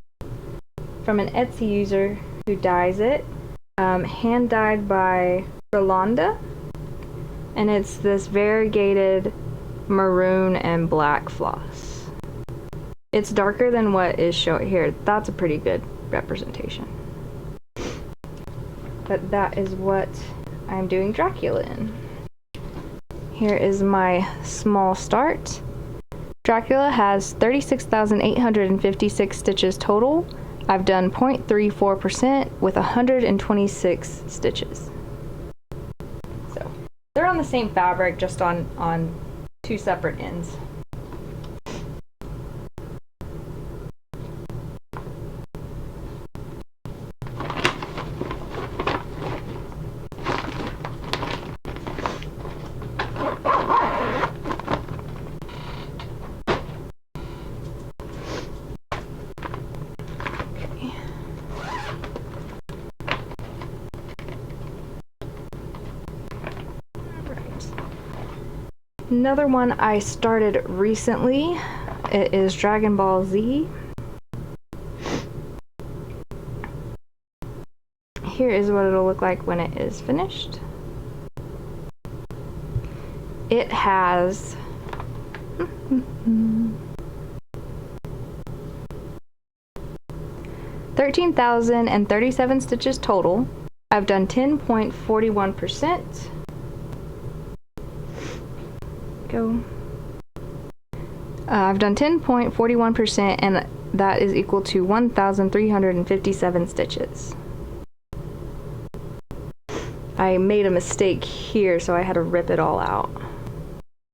from an Etsy user who dyes it, hand dyed by Rolanda, and it's this variegated maroon and black floss. It's darker than what is shown here. That's a pretty good representation. But that is what I'm doing Dracula in. Here is my small start. Dracula has 36,856 stitches total. I've done 0.34% with 126 stitches. So they're on the same fabric, just on two separate ends. Another one I started recently, it is Dragon Ball Z. Here is what it'll look like when it is finished. It has 13,037 stitches total. I've done 10.41%. Go. I've done 10.41%, and that is equal to 1,357 stitches. I made a mistake here, so I had to rip it all out.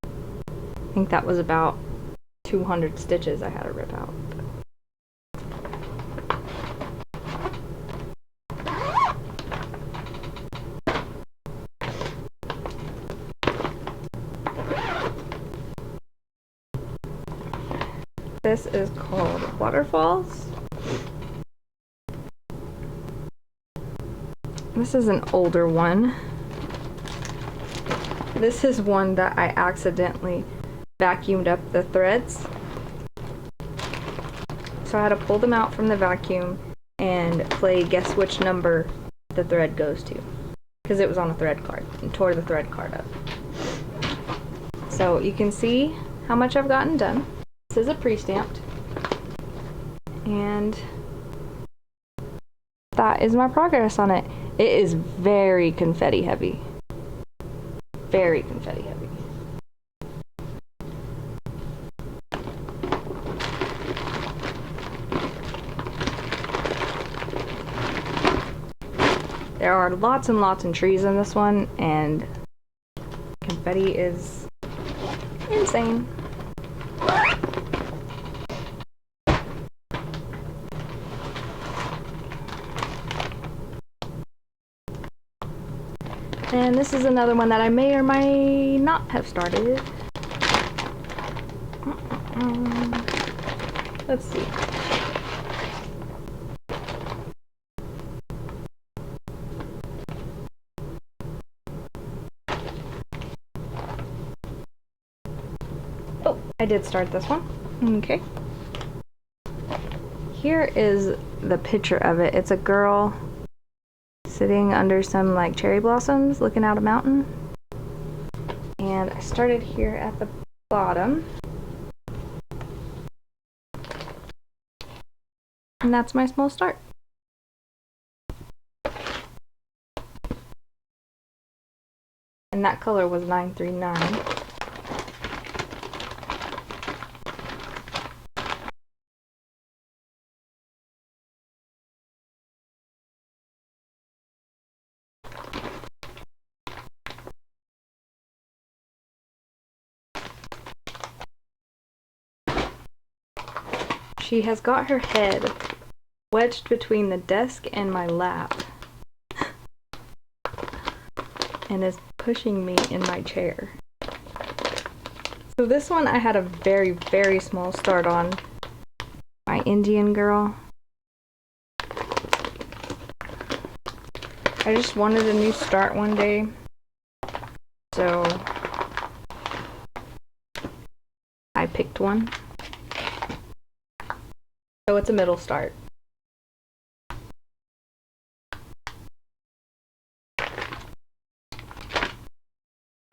I think that was about 200 stitches I had to rip out. This is called Waterfalls. This is an older one. This is one that I accidentally vacuumed up the threads. So I had to pull them out from the vacuum and play guess which number the thread goes to, because it was on a thread card, and tore the thread card up. So you can see how much I've gotten done. This is a pre-stamped, and that is my progress on it. It is very confetti heavy. Very confetti heavy. There are lots and lots of trees in this one, and confetti is insane. And this is another one that I may or may not have started. Let's see. Oh, I did start this one. Okay. Here is the picture of it. It's a girl sitting under some like cherry blossoms looking out a mountain. And I started here at the bottom. And that's my small start. And that color was 939. She has got her head wedged between the desk and my lap and is pushing me in my chair. So this one I had a very, very small start on. My Indian girl. I just wanted a new start one day, so I picked one. So it's a middle start.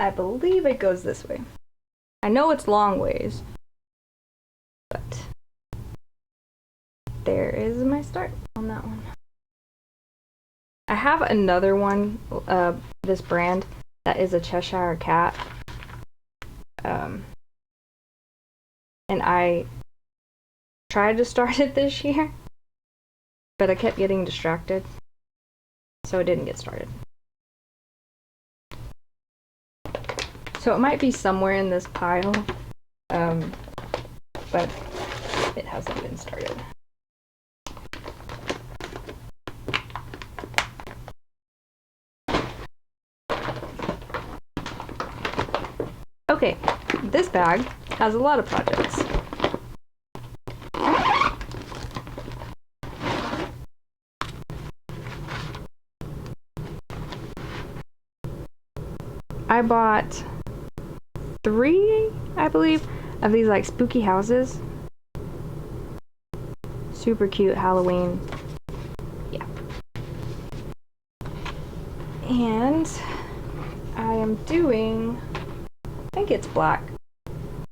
I believe it goes this way. I know it's long ways, but there is my start on that one. I have another one, this brand, that is a Cheshire Cat. And I tried to start it this year, but I kept getting distracted, so it didn't get started. So it might be somewhere in this pile, but it hasn't been started. Okay, this bag has a lot of projects. I bought 3, I believe, of these like spooky houses. Super cute Halloween. Yeah. And I am doing, I think it's black.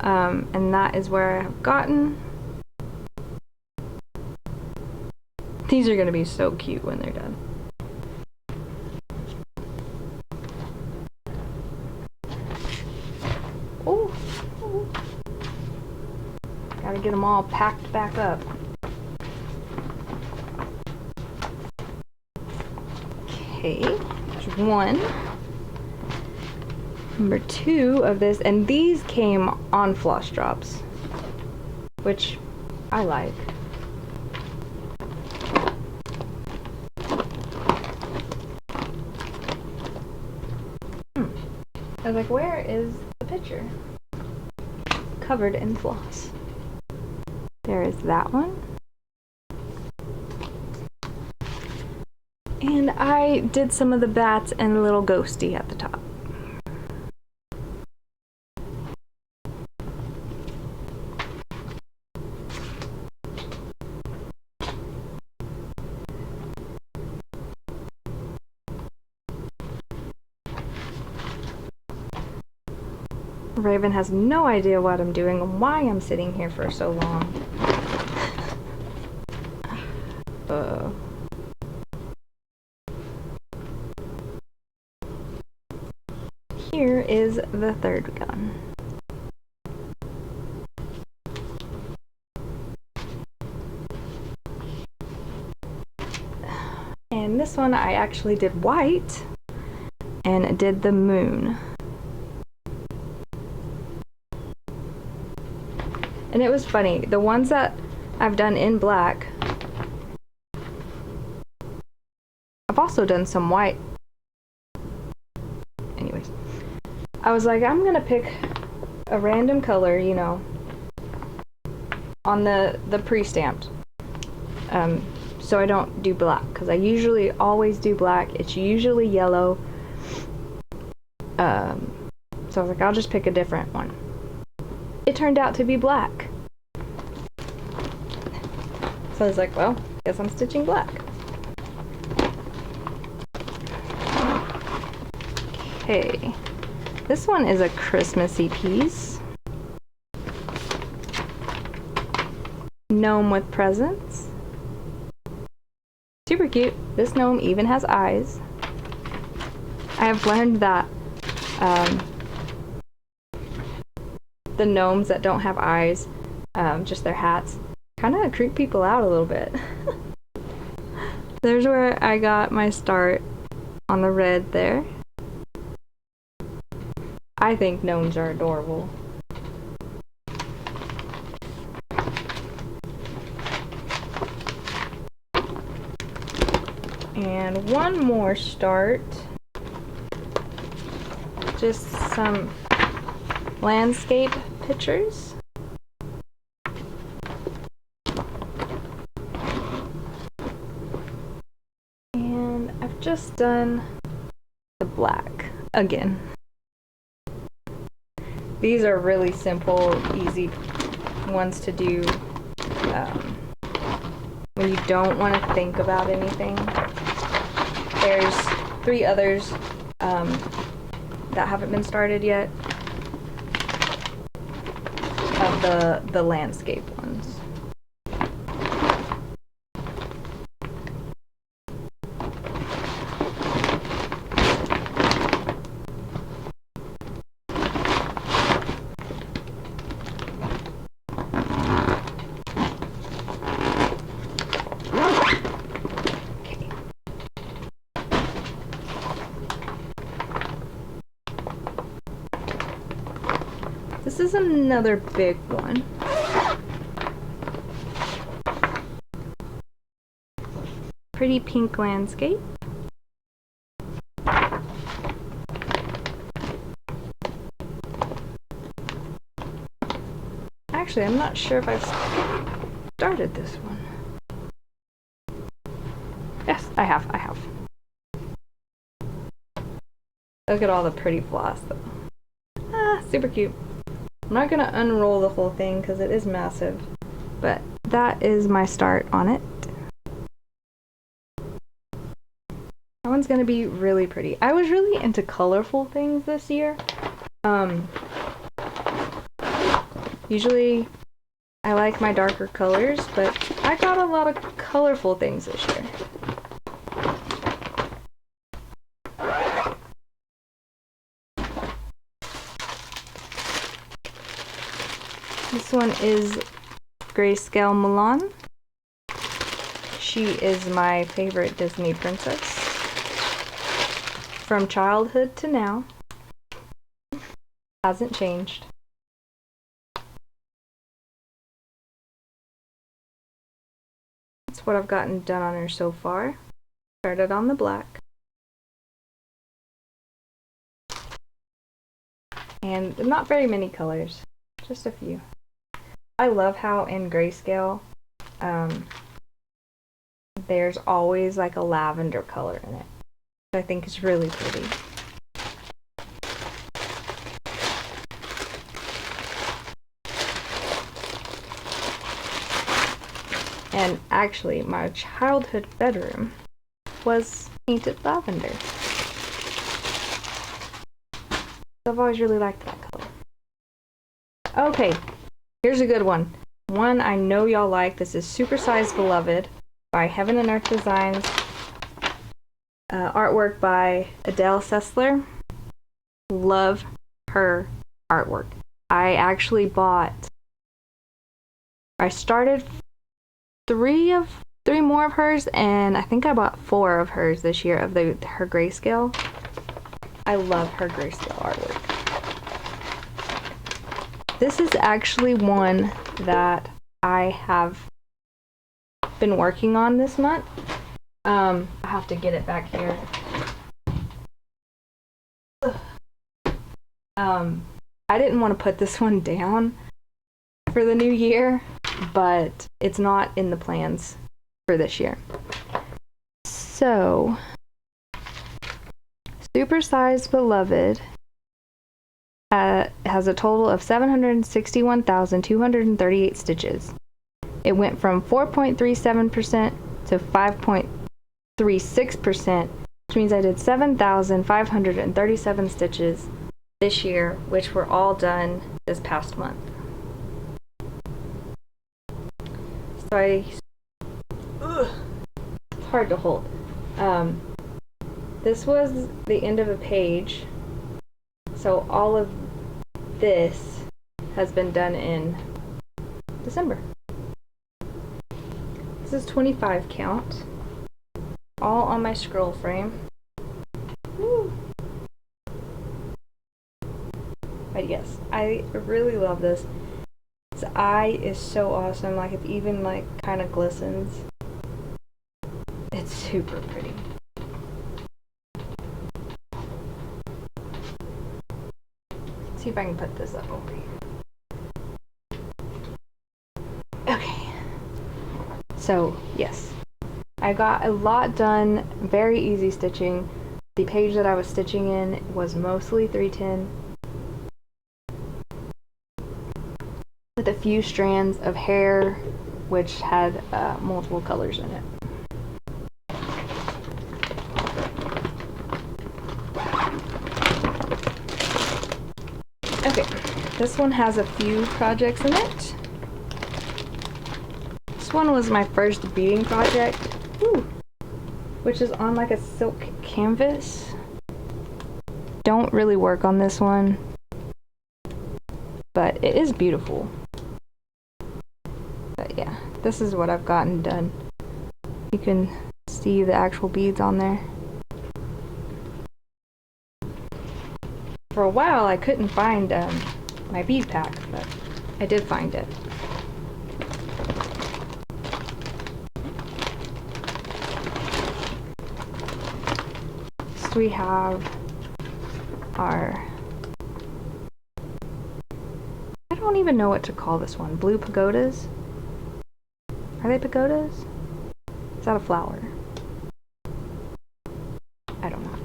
And that is where I have gotten. These are gonna be so cute when they're done. Oh, gotta get them all packed back up. Okay, there's 1. Number 2 of this, and these came on floss drops, which I like. I was like, where is the picture? Covered in floss. There is that one. And I did some of the bats and a little ghosty at the top. Raven has no idea what I'm doing and why I'm sitting here for so long. Here is the 3rd gun. And this one I actually did white and did the moon. And it was funny, the ones that I've done in black, I've also done some white. Anyways, I was like, I'm gonna pick a random color, you know, on the pre-stamped. So I don't do black, because I usually always do black. It's usually yellow. So I was like, I'll just pick a different one. It turned out to be black. So I was like, well, guess I'm stitching black. Okay, this one is a Christmassy piece. Gnome with presents. Super cute. This gnome even has eyes. I have learned that the gnomes that don't have eyes, just their hats, kind of creep people out a little bit. There's where I got my start on the red there. I think gnomes are adorable. And one more start. Just some landscape pictures. And I've just done the black again. These are really simple, easy ones to do when you don't want to think about anything. There's 3 others that haven't been started yet of the landscape ones. This is another big one. Pretty pink landscape. Actually, I'm not sure if I've started this one. Yes, I have. Look at all the pretty floss though. super cute. I'm not gonna unroll the whole thing because it is massive, but that is my start on it. That one's gonna be really pretty. I was really into colorful things this year. Usually I like my darker colors, but I got a lot of colorful things this year. This one is Grayscale Milan. She is my favorite Disney princess. From childhood to now. Hasn't changed. That's what I've gotten done on her so far. Started on the black. And not very many colors, just a few. I love how in Grayscale, there's always like a lavender color in it. I think is really pretty. And actually, my childhood bedroom was painted lavender. I've always really liked that color. Okay, here's a good one. One I know y'all like. This is Supersized Beloved by Heaven and Earth Designs. Artwork by Adele Sessler. Love her artwork. I started three more of hers, and I think I bought 4 of hers this year of her grayscale. I love her grayscale artwork. This is actually one that I have been working on this month. I have to get it back here. I didn't want to put this one down for the new year, but it's not in the plans for this year. So, Supersized Beloved has a total of 761,238 stitches. It went from 4.37% to 5.36%, which means I did 7,537 stitches this year, which were all done this past month. So it's hard to hold. This was the end of a page, so all of this has been done in December. This is 25 count, all on my scroll frame. Woo. But yes, I really love this. Its eye is so awesome, like it even like kind of glistens. It's super pretty. Let's see if I can put this up over here. Okay. So, yes. I got a lot done, very easy stitching. The page that I was stitching in was mostly 310. With a few strands of hair, which had multiple colors in it. Okay, this one has a few projects in it. This one was my first beading project, which is on like a silk canvas. Don't really work on this one, but it is beautiful. But yeah, this is what I've gotten done. You can see the actual beads on there. For a while I couldn't find my bead pack, but I did find it. So we have our, I don't even know what to call this one, blue pagodas? Are they pagodas? Is that a flower? I don't know.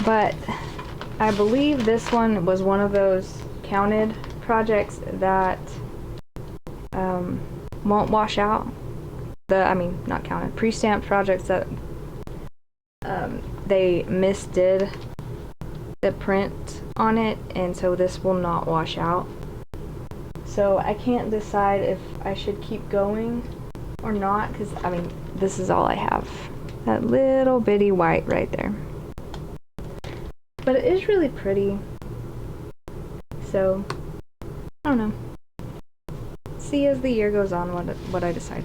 But I believe this one was one of those counted projects that won't wash out. Not counted, pre-stamped projects that they misdid the print on it, and so this will not wash out. So I can't decide if I should keep going or not, because this is all I have. That little bitty white right there. But it is really pretty. So I don't know. See as the year goes on what I decide.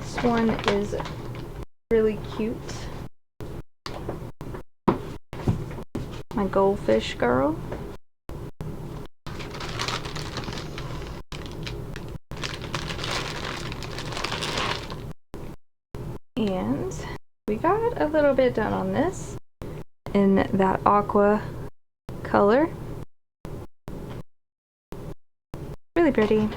This one is really cute. My goldfish girl. And we got a little bit done on this in that aqua color. Really pretty.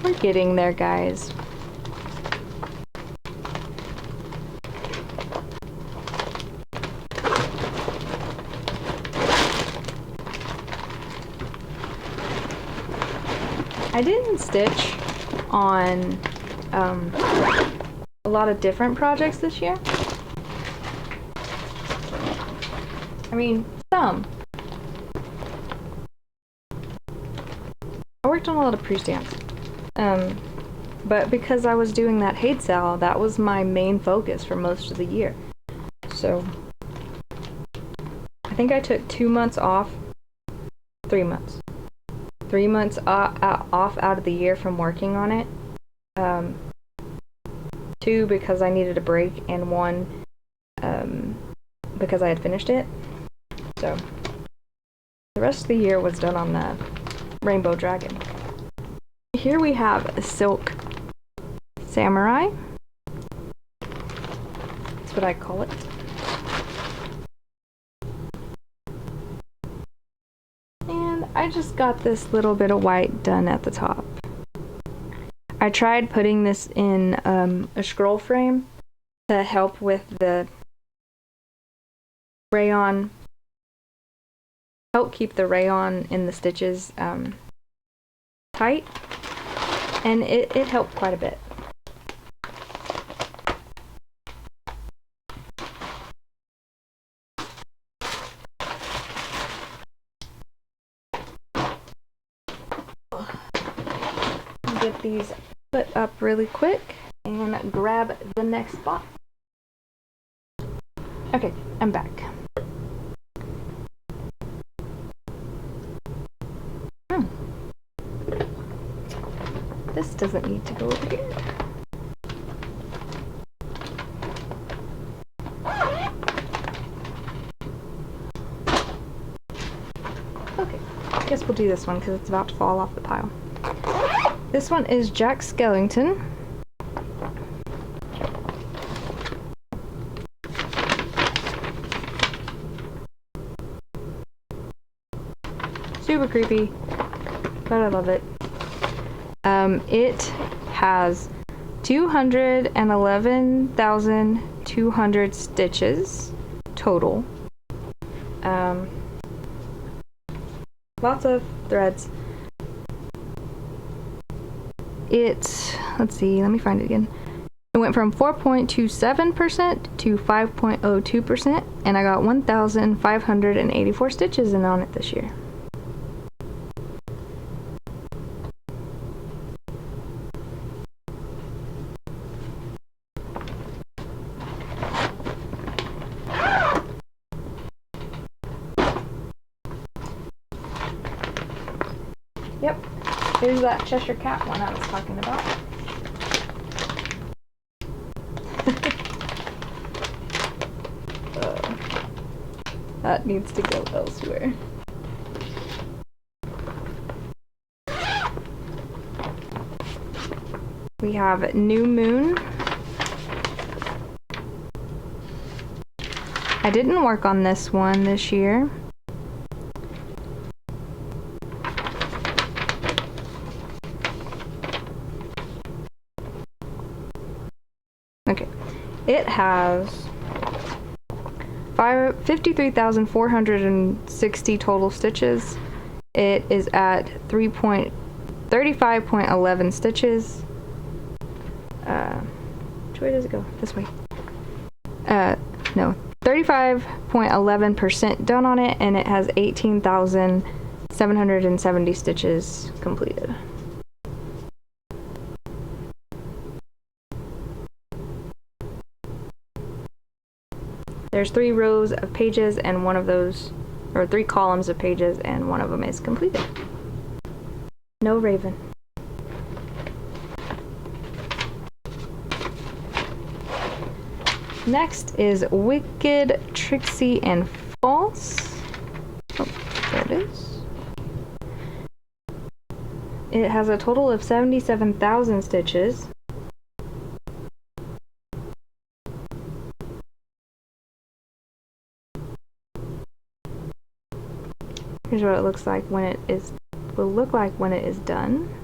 We're getting there, guys. I didn't stitch on a lot of different projects this year. Some. I worked on a lot of pre-stamps. But because I was doing that hate sale, that was my main focus for most of the year. So I think I took 2 months off, 3 months. 3 months off out of the year from working on it. 2 because I needed a break, and 1 because I had finished it. So the rest of the year was done on the Rainbow Dragon. Here we have a silk samurai. That's what I call it. And I just got this little bit of white done at the top. I tried putting this in a scroll frame to help with the rayon, help keep the rayon in the stitches tight, and it helped quite a bit. Get these put up really quick and grab the next spot. Okay, I'm back. This doesn't need to go over here. Okay, I guess we'll do this one because it's about to fall off the pile. This one is Jack Skellington. Super creepy, but I love it. It has 211,200 stitches total. Lots of threads. Let's see, let me find it again. It went from 4.27% to 5.02%, and I got 1,584 stitches in on it this year. Yep, here's that Cheshire Cat one I was talking about. That needs to go elsewhere. We have New Moon. I didn't work on this one this year. Okay, it has 53,460 total stitches. It is at 35.11 stitches. Which way does it go? This way. No, 35.11% done on it, and it has 18,770 stitches completed. There's 3 rows of pages, and one of those, or 3 columns of pages, and one of them is completed. No raven. Next is Wicked, Tricksy, and False. Oh, there it is. It has a total of 77,000 stitches. Here's what it looks like when it is, will look like when it is done.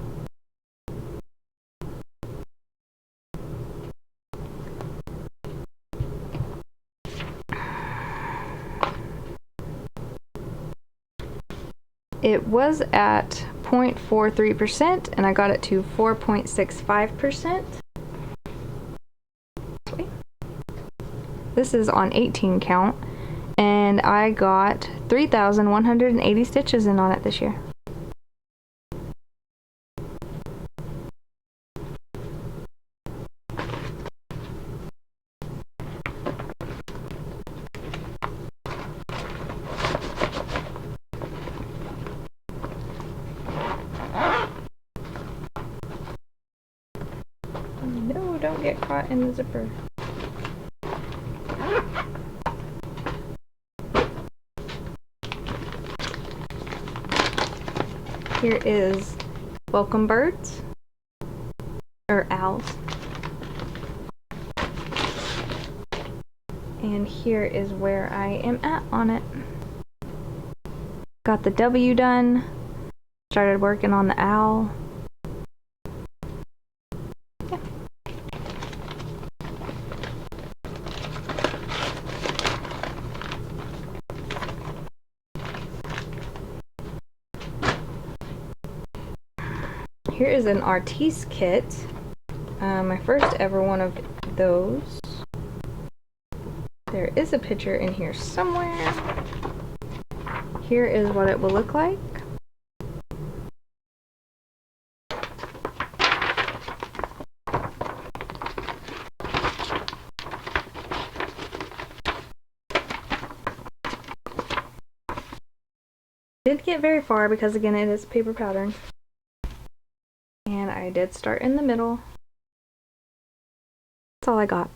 It was at 0.43%, and I got it to 4.65%. This is on 18 count, and I got 3,180 stitches in on it this year. No, don't get caught in the zipper. Here is Welcome Birds, or Owls. And here is where I am at on it. Got the W done, started working on the owl. Yeah. Here is an artiste kit, my first ever one of those. There is a picture in here somewhere. Here is what it will look like. Didn't get very far because again it is paper pattern. And I did start in the middle. That's all I got.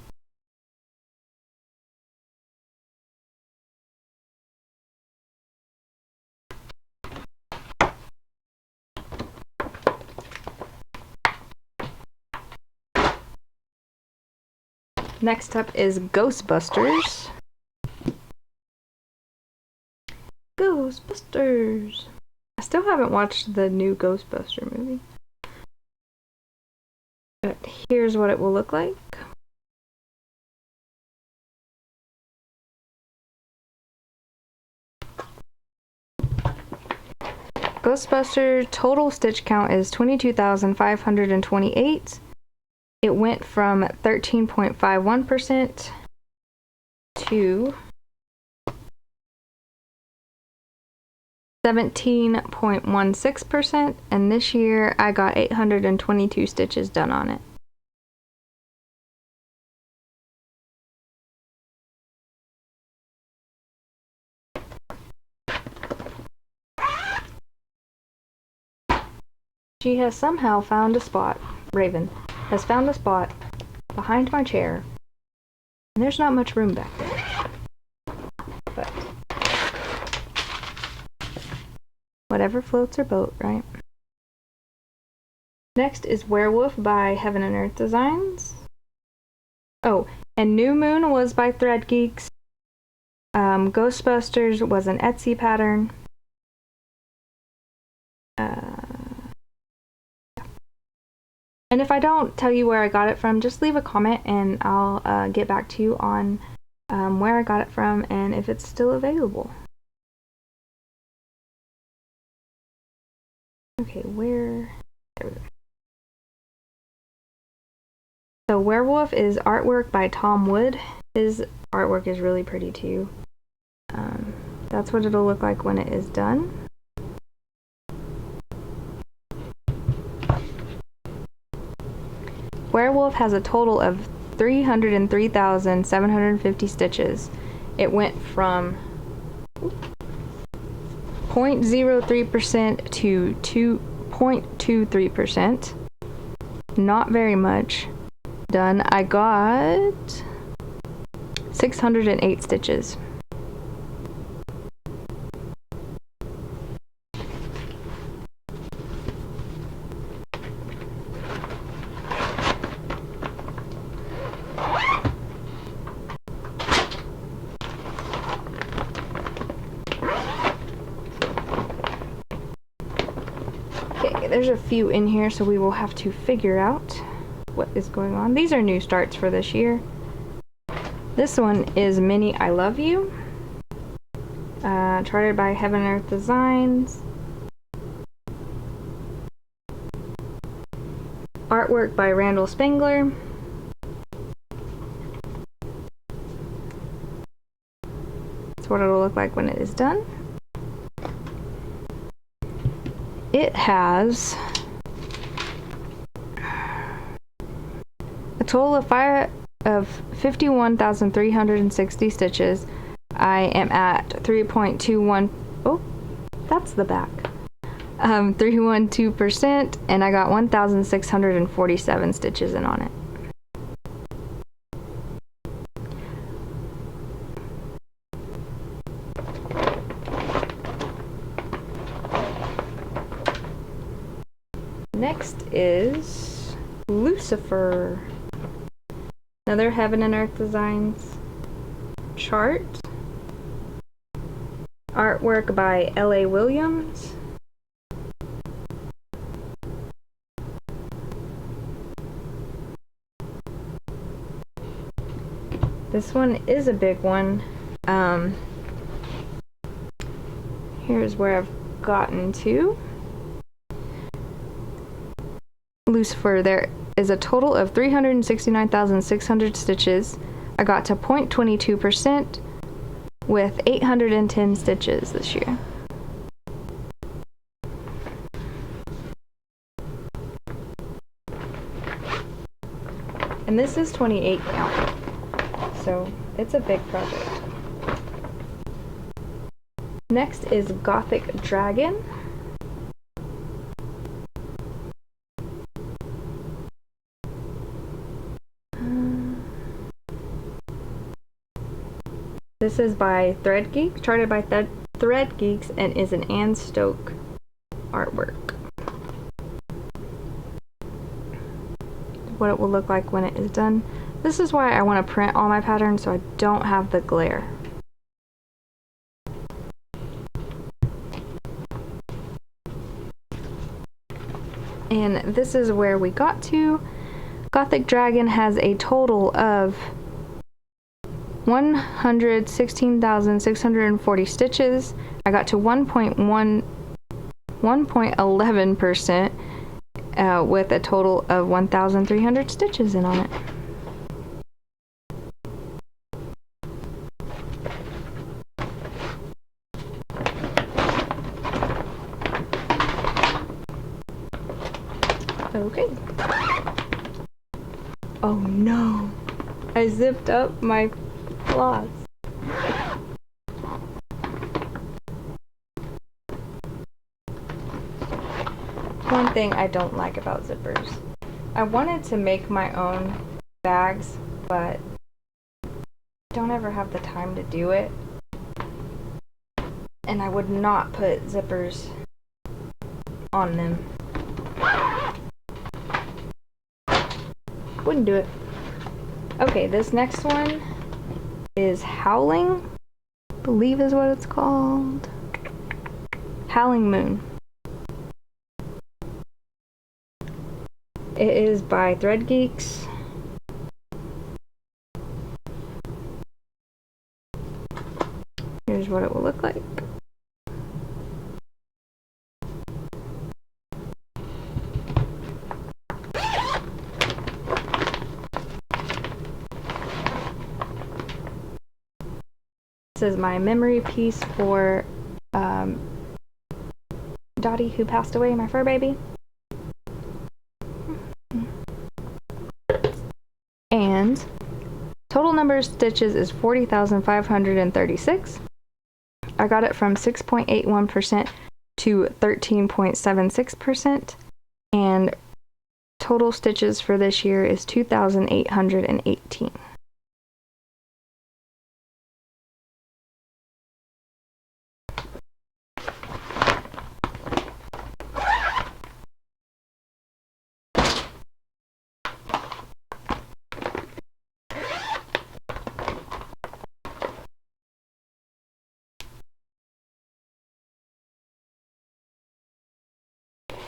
Next up is Ghostbusters. Ghostbusters! I still haven't watched the new Ghostbuster movie. But here's what it will look like. Ghostbuster total stitch count is 22,528. It went from 13.51% to 17.16%, and this year I got 822 stitches done on it. She has somehow found a spot, Raven has found a spot behind my chair, and there's not much room back there. But whatever floats her boat, right? Next is Werewolf by Heaven and Earth Designs. Oh, and New Moon was by Thread Geeks. Ghostbusters was an Etsy pattern. And if I don't tell you where I got it from, just leave a comment and I'll get back to you on where I got it from and if it's still available. Okay, where? There we go. So Werewolf is artwork by Tom Wood. His artwork is really pretty too. That's what it'll look like when it is done. Werewolf has a total of 303,750 stitches. It went from 0.03% to 2.23%. Not very much done. I got 608 stitches. There's a few in here, so we will have to figure out what is going on. These are new starts for this year. This one is Mini I Love You, charted by Heaven and Earth Designs. Artwork by Randall Spangler. That's what it'll look like when it is done. It has a total of 51,360 stitches. I am at 3.21. Oh, that's the back. 312%, and I got 1,647 stitches in on it. Next is Lucifer. Another Heaven and Earth Designs chart. Artwork by L.A. Williams. This one is a big one. Here's where I've gotten to. Lucifer, there is a total of 369,600 stitches. I got to 0.22% with 810 stitches this year. And this is 28 count, so it's a big project. Next is Gothic Dragon. This is by Thread Geek, charted by Thread Geeks, and is an Anne Stoke artwork. What it will look like when it is done. This is why I want to print all my patterns so I don't have the glare. And this is where we got to. Gothic Dragon has a total of 116,640 stitches. I got to 1.11% with a total of 1,300 stitches in on it. Okay. Oh no! I zipped up my floss. One thing I don't like about zippers. I wanted to make my own bags, but I don't ever have the time to do it. And I would not put zippers on them. wouldn't do it. Okay, this next one is Howling, I believe is what it's called. Howling Moon. It is by Thread Geeks. Here's what it will look like. This is my memory piece for Dottie, who passed away, my fur baby. And total number of stitches is 40,536. I got it from 6.81% to 13.76%, and total stitches for this year is 2,818.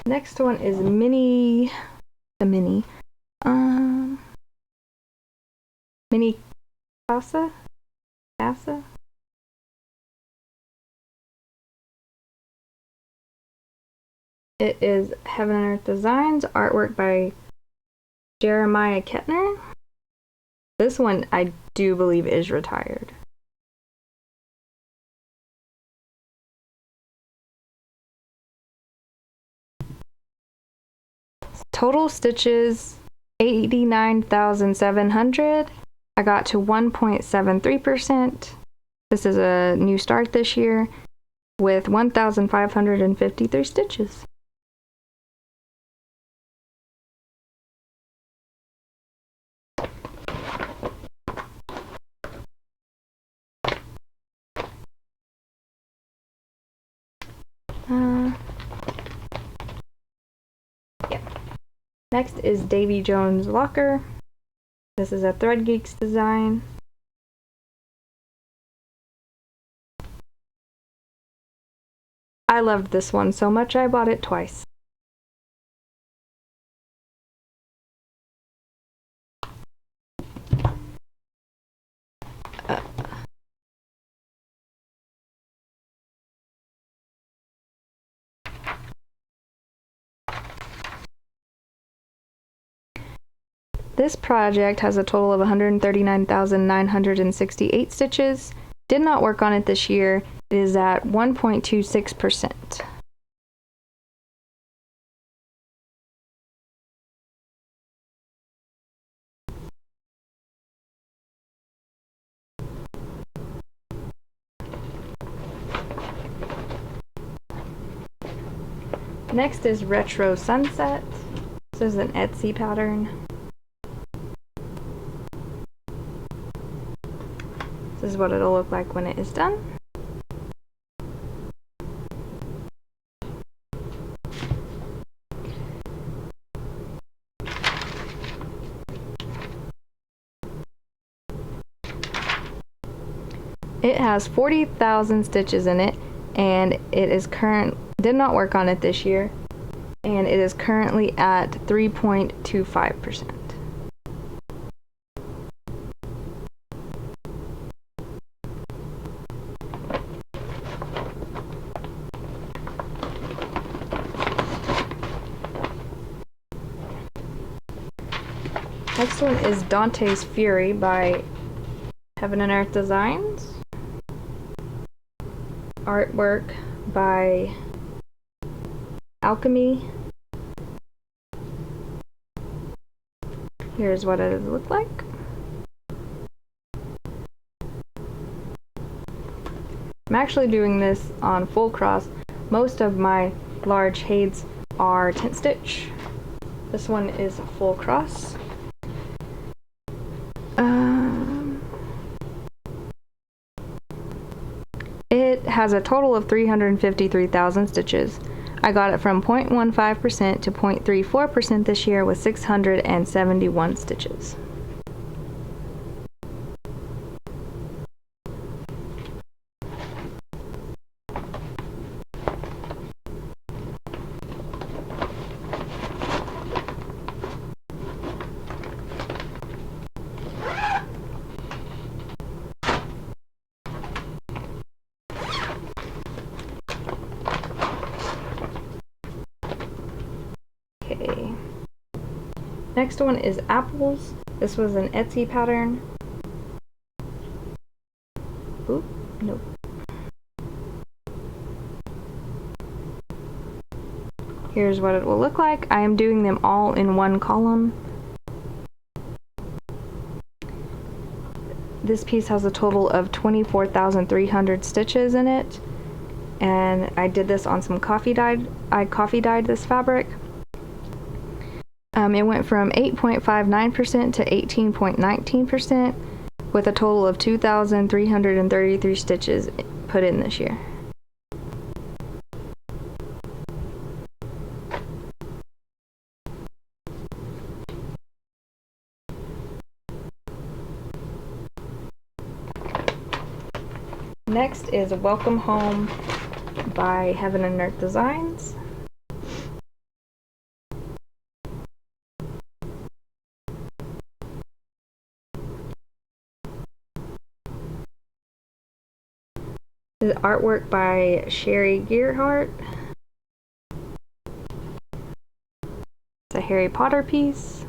Next one is Mini Casa. It is Heaven and Earth Designs, artwork by Jeremiah Kettner. This one I do believe is retired. Total stitches 89,700. I got to 1.73%. This is a new start this year with 1,553 stitches. Next is Davy Jones Locker. This is a Thread Geeks design. I loved this one so much I bought it twice. This project has a total of 139,968 stitches. Did not work on it this year. It is at 1.26%. Next is Retro Sunset. This is an Etsy pattern. This is what it'll look like when it is done. It has 40,000 stitches in it, and it is did not work on it this year, and it is currently at 3.25%. Next one is Dante's Fury by Heaven and Earth Designs. Artwork by Alchemy. Here's what it looked like. I'm actually doing this on full cross. Most of my large heids are tent stitch. This one is full cross. It has a total of 353,000 stitches. I got it from 0.15% to 0.34% this year with 671 stitches. Okay. Next one is apples. This was an Etsy pattern. Oop, nope. Here's what it will look like. I am doing them all in one column. This piece has a total of 24,300 stitches in it, and I did this on some coffee dyed. I coffee dyed this fabric. It went from 8.59% to 18.19% with a total of 2,333 stitches put in this year. Next is Welcome Home by Heaven and Earth Designs. This is artwork by Sherry Gearhart. It's a Harry Potter piece.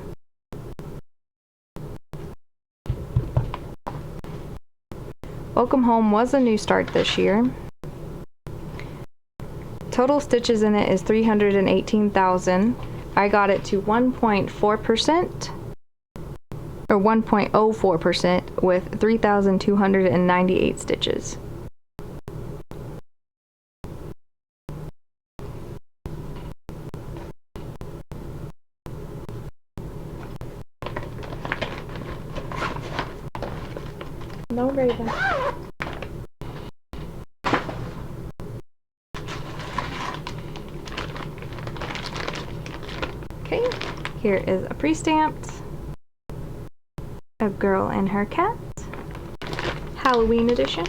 Welcome Home was a new start this year. Total stitches in it is 318,000. I got it to 1.4% or 1.04% with 3,298 stitches. No raven. Okay, here is a pre-stamped A Girl and Her Cat Halloween edition.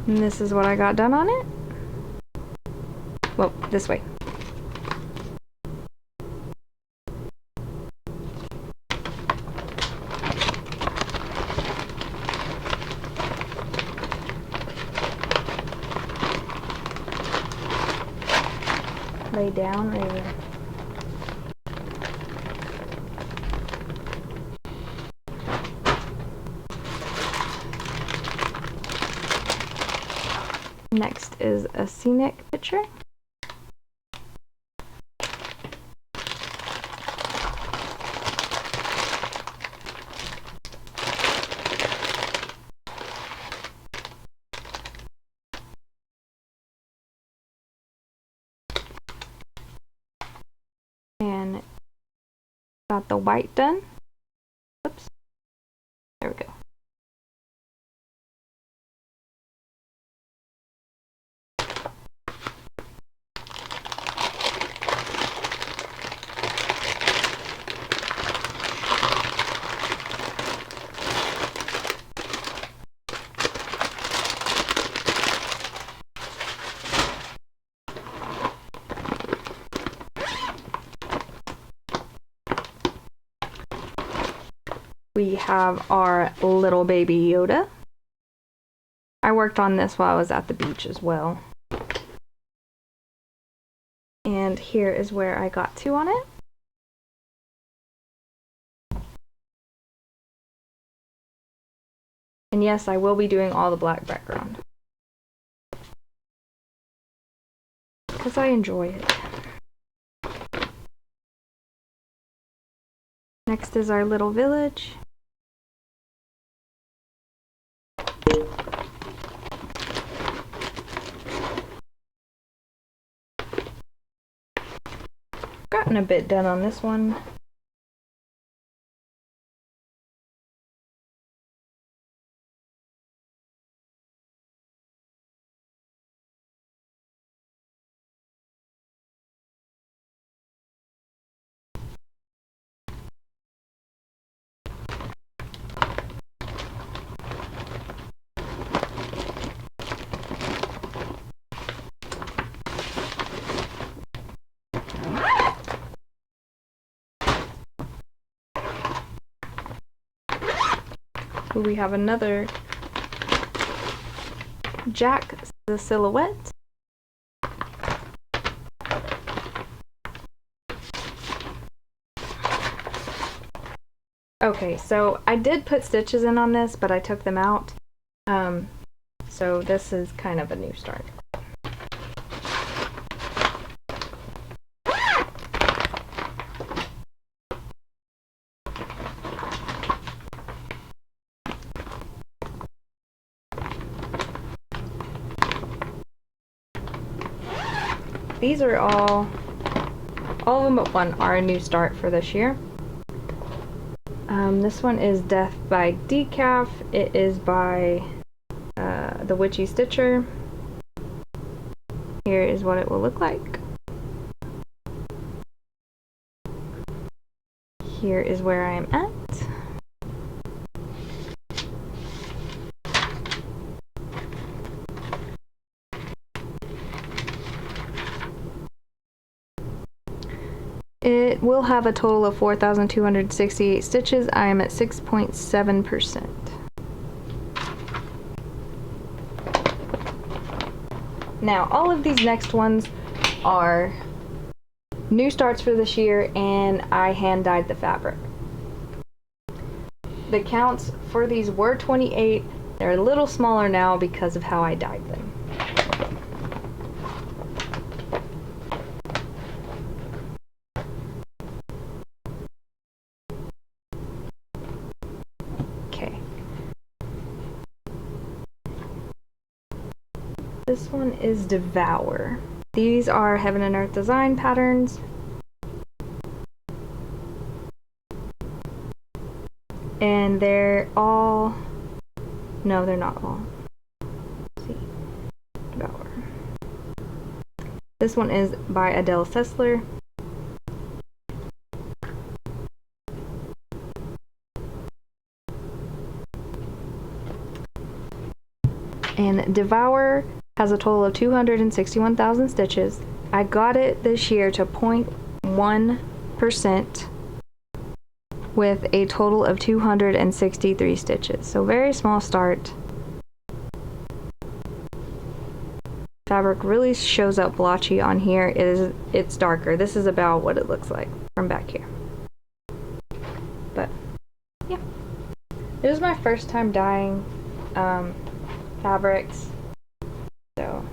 And this is what I got done on it. Well, this way. Lay down, Raven. Next is a scenic picture. And got the white done. Oops. There we go. We have our little baby Yoda. I worked on this while I was at the beach as well. And here is where I got to on it. And yes, I will be doing all the black background, because I enjoy it. Next is our little village. Gotten a bit done on this one. We have another Jack the Silhouette. Okay, so I did put stitches in on this, but I took them out. So this is kind of a new start. These are all of them but one are a new start for this year. This one is Death by Decaf. It is by the Witchy Stitcher. Here is what it will look like. Here is where I am at. It will have a total of 4,268 stitches. I am at 6.7%. Now, all of these next ones are new starts for this year, and I hand dyed the fabric. The counts for these were 28. They're a little smaller now because of how I dyed them. This one is Devour. These are Heaven and Earth design patterns. And they're all... No, they're not all. Let's see. Devour. This one is by Adele Sessler. And Devour has a total of 261,000 stitches. I got it this year to 0.1% with a total of 263 stitches. So very small start. Fabric really shows up blotchy on here. It's darker. This is about what it looks like from back here. But yeah, it was my first time dyeing fabrics. So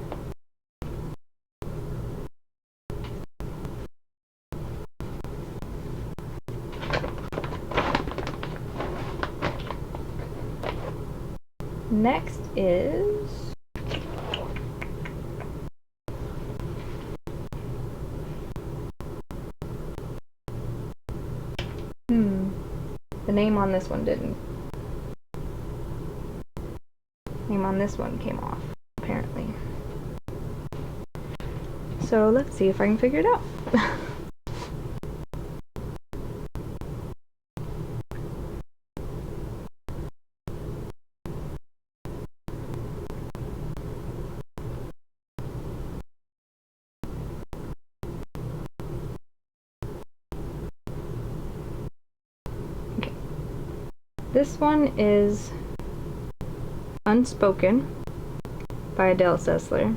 next is the name on this one didn't. Name on this one came off, apparently. So let's see if I can figure it out. Okay. This one is Unspoken by Adele Sessler.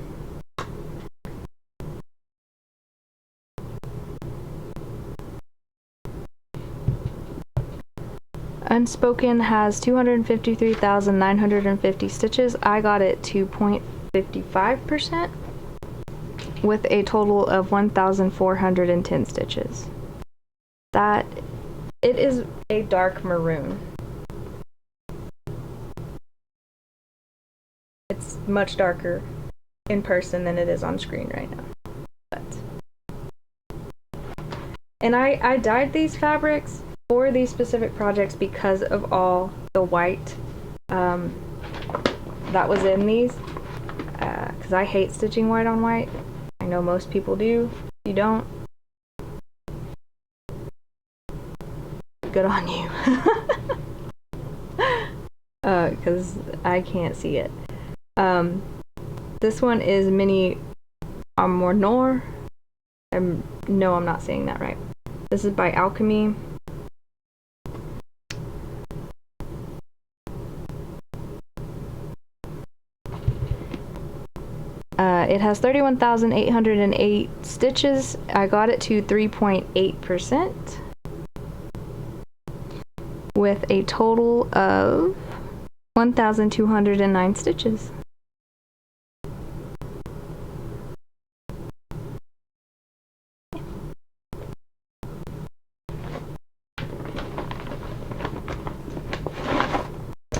Unspoken has 253,950 stitches. I got it to 0.55% with a total of 1,410 stitches. That it is a dark maroon. It's much darker in person than it is on screen right now. And I dyed these fabrics for these specific projects because of all the white that was in these, because I hate stitching white on white. I know most people do. If you don't, good on you. Because I can't see it. This one is Mini Amour. No, I'm not saying that right. This is by Alchemy. It has 31,808 stitches. I got it to 3.8% with a total of 1,209 stitches.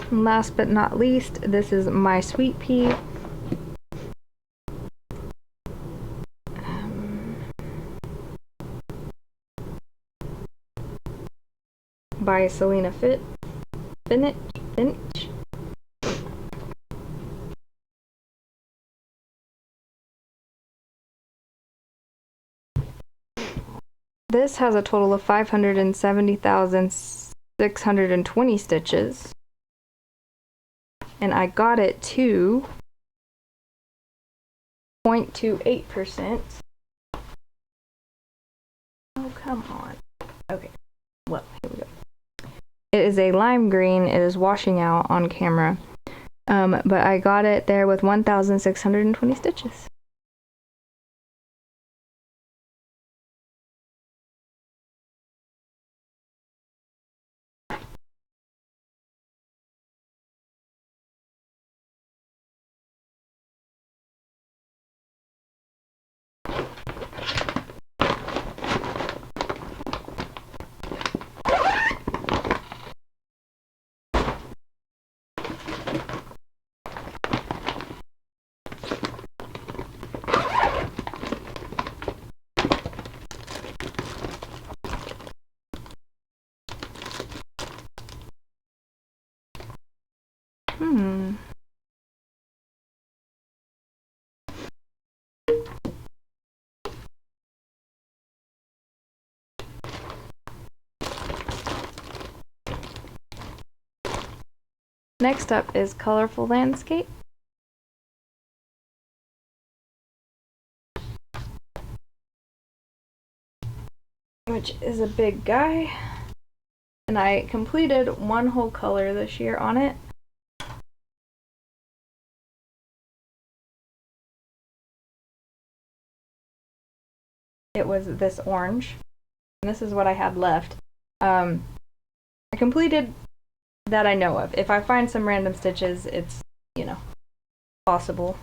And last but not least, this is my sweet pea. By Selena Finch. This has a total of 570,620 stitches. And I got it to 0.28%. Oh, come on. Okay. Well, here we go. It is a lime green. It is washing out on camera. But I got it there with 1,620 stitches. Next up is Colorful Landscape. Which is a big guy. And I completed one whole color this year on it. It was this orange. And this is what I had left. I completed that I know of. If I find some random stitches, it's, you know, possible.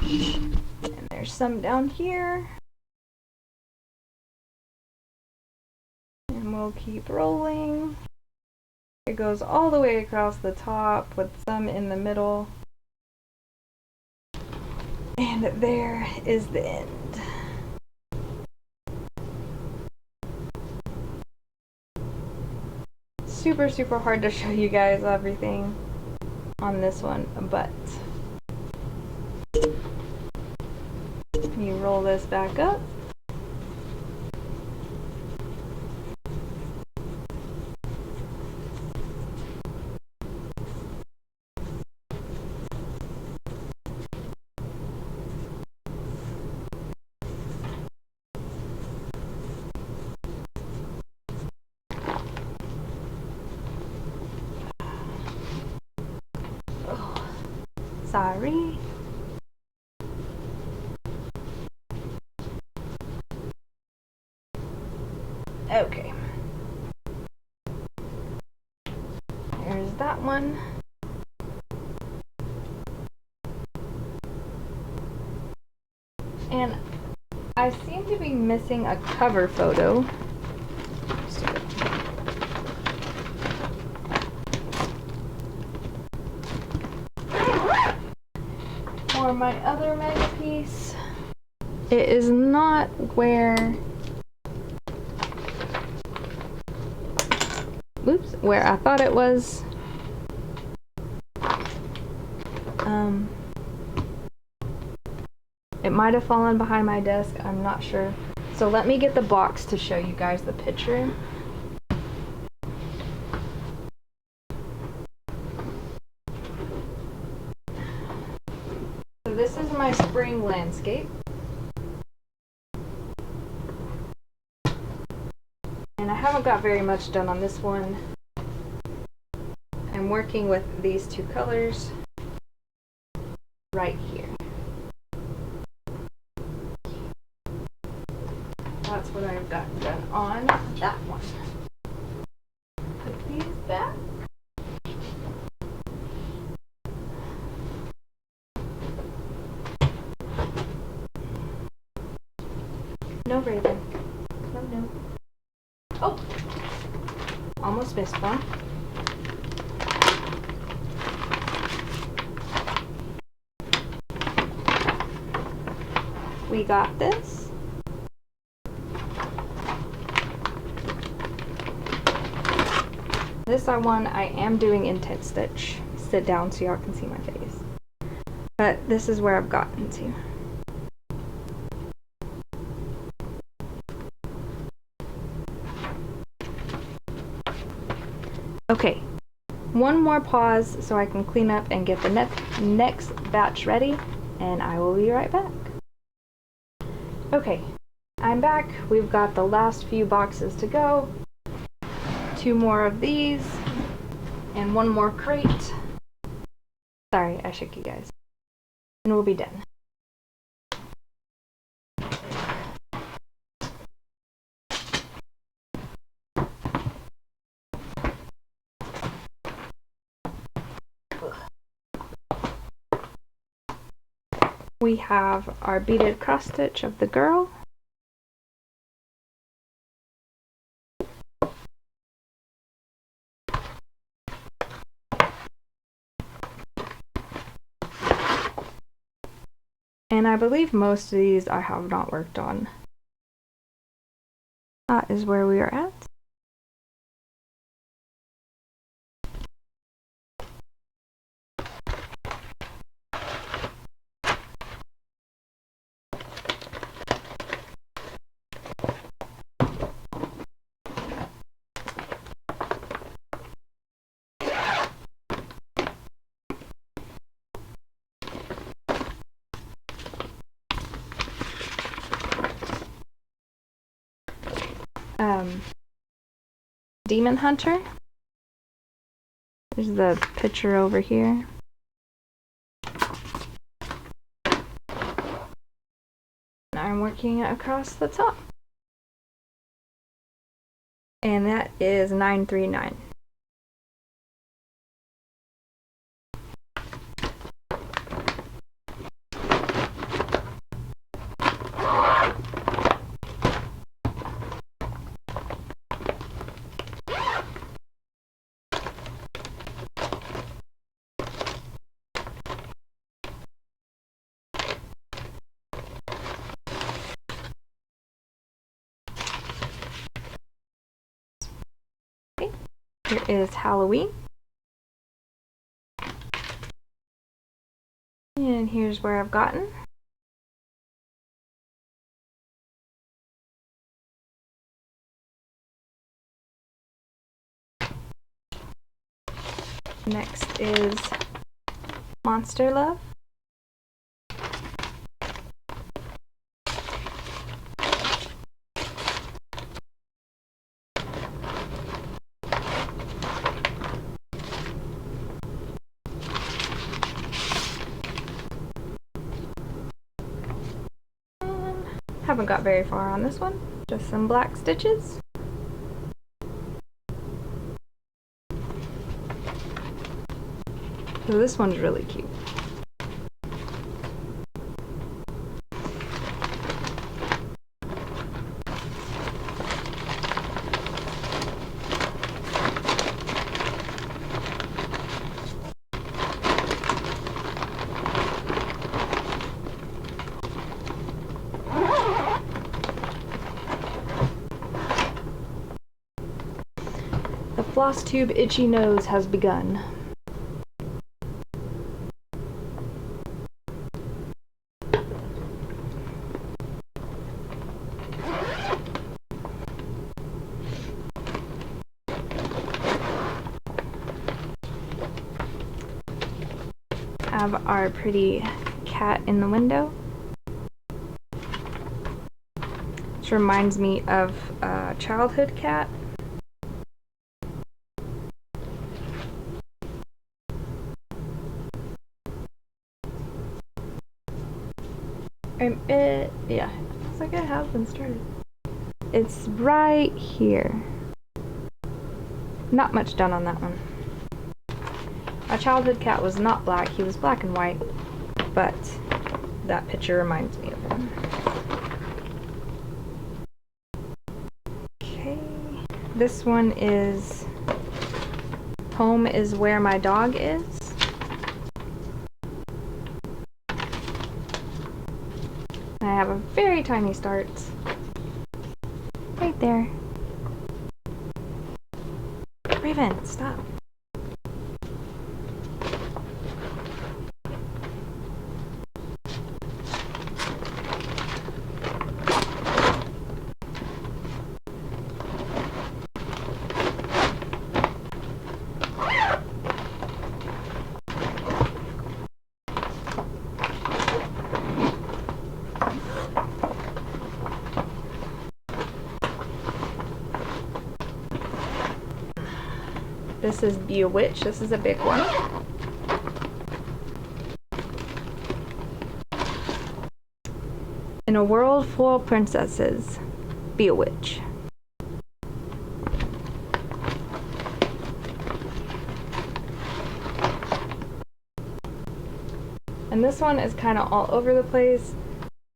And there's some down here. And we'll keep rolling. It goes all the way across the top with some in the middle. And there is the end. Super, super hard to show you guys everything on this one, but you roll this back up. Sorry. Okay. There's that one. And I seem to be missing a cover photo. For my other mega piece. It is not where I thought it was. It might have fallen behind my desk, I'm not sure. So let me get the box to show you guys the picture. So this is my spring landscape. And I haven't got very much done on this one. I'm working with these two colors right here. That's what I've got done on that one. Put these back. No Raven. No, no. Oh! Almost missed one. We got this. This one I am doing intense stitch. Sit down so y'all can see my face. But this is where I've gotten to. Okay, one more pause so I can clean up and get the next batch ready, and I will be right back. Okay, I'm back. We've got the last few boxes to go. 2 more of these, and 1 more crate. Sorry, I shook you guys. And we'll be done. We have our beaded cross stitch of the girl. And I believe most of these I have not worked on. That is where we are at. Demon Hunter. There's the picture over here. I'm working across the top. And that is 939. Here is Halloween. And here's where I've gotten. Next is Monster Love. Haven't got very far on this one, just some black stitches. So this one's really cute. The floss tube itchy nose has begun. Have our pretty cat in the window. which reminds me of a childhood cat. Yeah, it's like it has been started. It's right here. Not much done on that one. My childhood cat was not black, he was black and white, but that picture reminds me of him. Okay, this one is Home is Where My Dog Is. I have a very tiny start right there. Raven, stop. This is Be a Witch. This is a big one. In a world full of princesses, be a witch. And this one is kind of all over the place.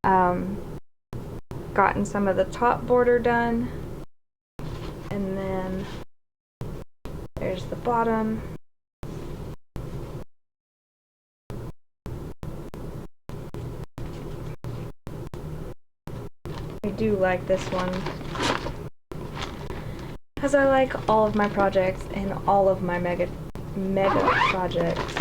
Gotten some of the top border done. And then there's the bottom. I do like this one, because I like all of my projects and all of my mega projects.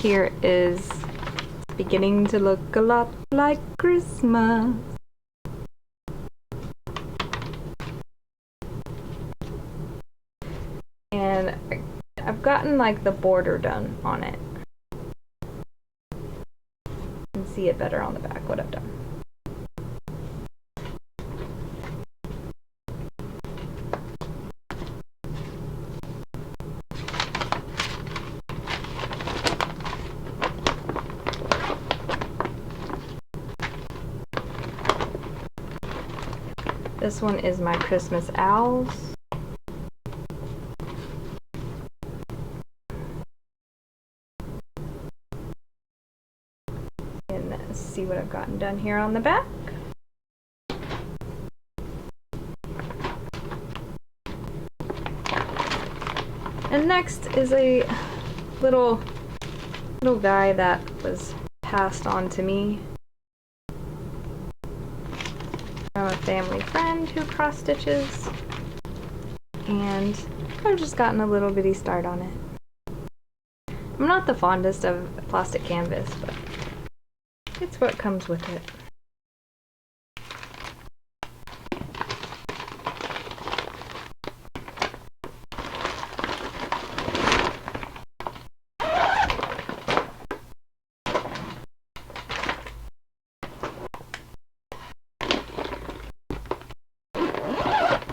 Here is beginning to look a lot like Christmas. And I've gotten like the border done on it. You can see it better on the back, what I've done. This one is my Christmas owls. And let's see what I've gotten done here on the back. And next is a little guy that was passed on to me from a family friend who cross stitches, and I've just gotten a little bitty start on it. I'm not the fondest of plastic canvas, but it's what comes with it.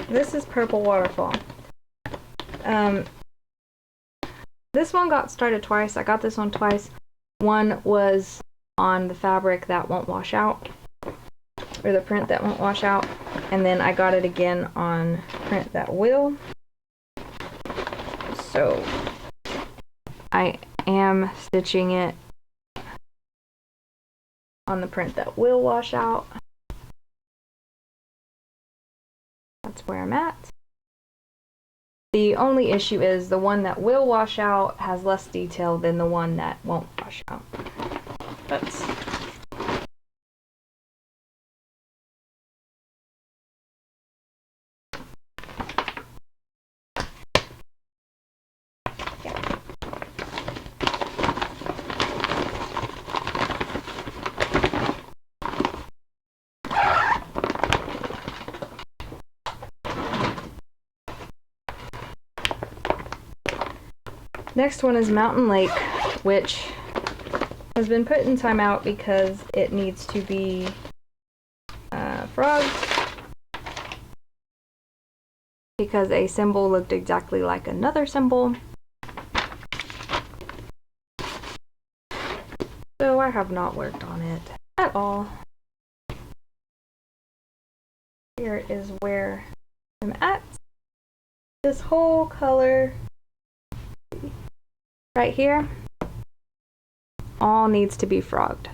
This is Purple Waterfall. This one got started twice. I got this one twice. One was on the fabric that won't wash out, or the print that won't wash out, and then I got it again on print that will. So I am stitching it on the print that will wash out. That's where I'm at. The only issue is the one that will wash out has less detail than the one that won't wash out. But yeah. Next one is Mountain Lake, which has been put in timeout because it needs to be frogged, because a symbol looked exactly like another symbol. So I have not worked on it at all. Here is where I'm at. This whole color right here all needs to be frogged.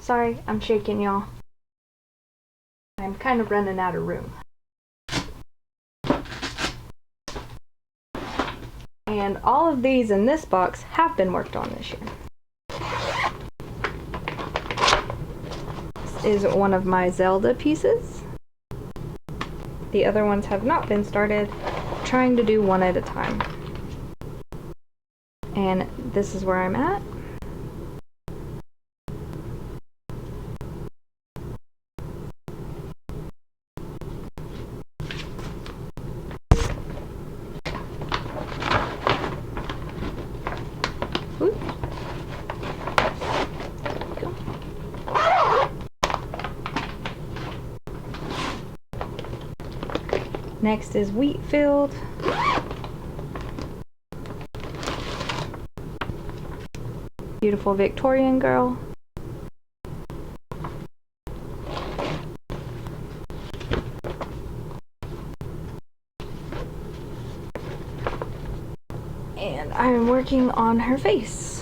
Sorry, I'm shaking, y'all. I'm kind of running out of room. And all of these in this box have been worked on this year. This is one of my Zelda pieces. The other ones have not been started. I'm trying to do one at a time. And this is where I'm at. Next is wheat field. Beautiful Victorian girl. And I am working on her face.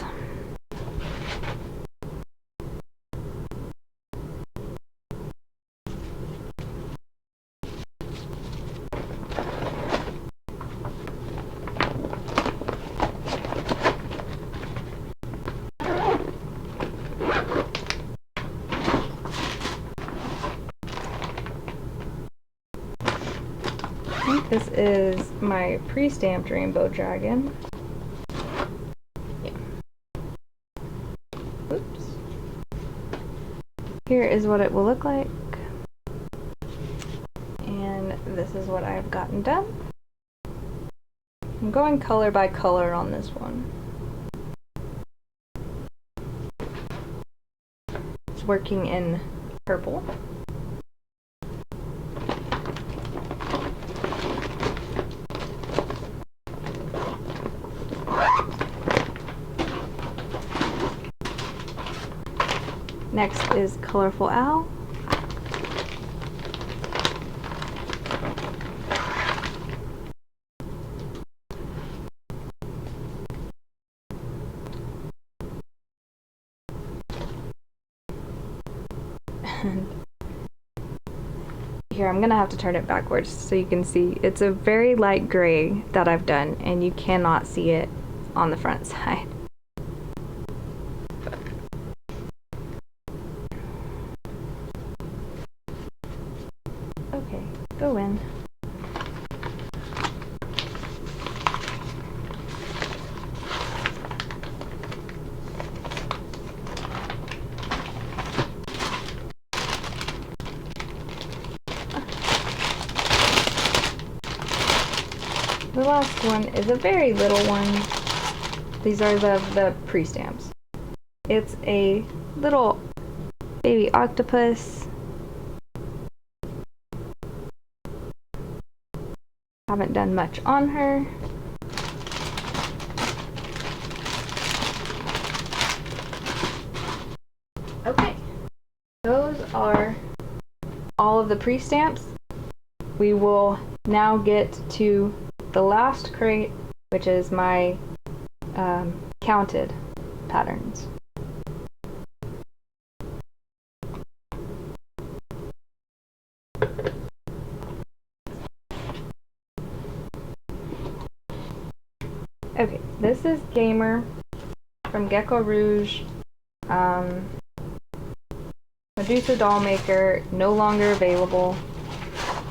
This is my pre-stamped rainbow dragon. Yeah. Oops. Here is what it will look like. And this is what I've gotten done. I'm going color by color on this one. It's working in purple. Next is Colorful Owl. Here, I'm gonna have to turn it backwards so you can see. It's a very light gray that I've done, and you cannot see it on the front side. Okay, go in. The last one is a very little one. These are the pre-stamps. It's a little baby octopus. Haven't done much on her. Okay, those are all of the pre-stamps. We will now get to the last crate, which is my counted patterns. Okay, this is Gamer from Gecko Rouge. Medusa Doll Maker, no longer available.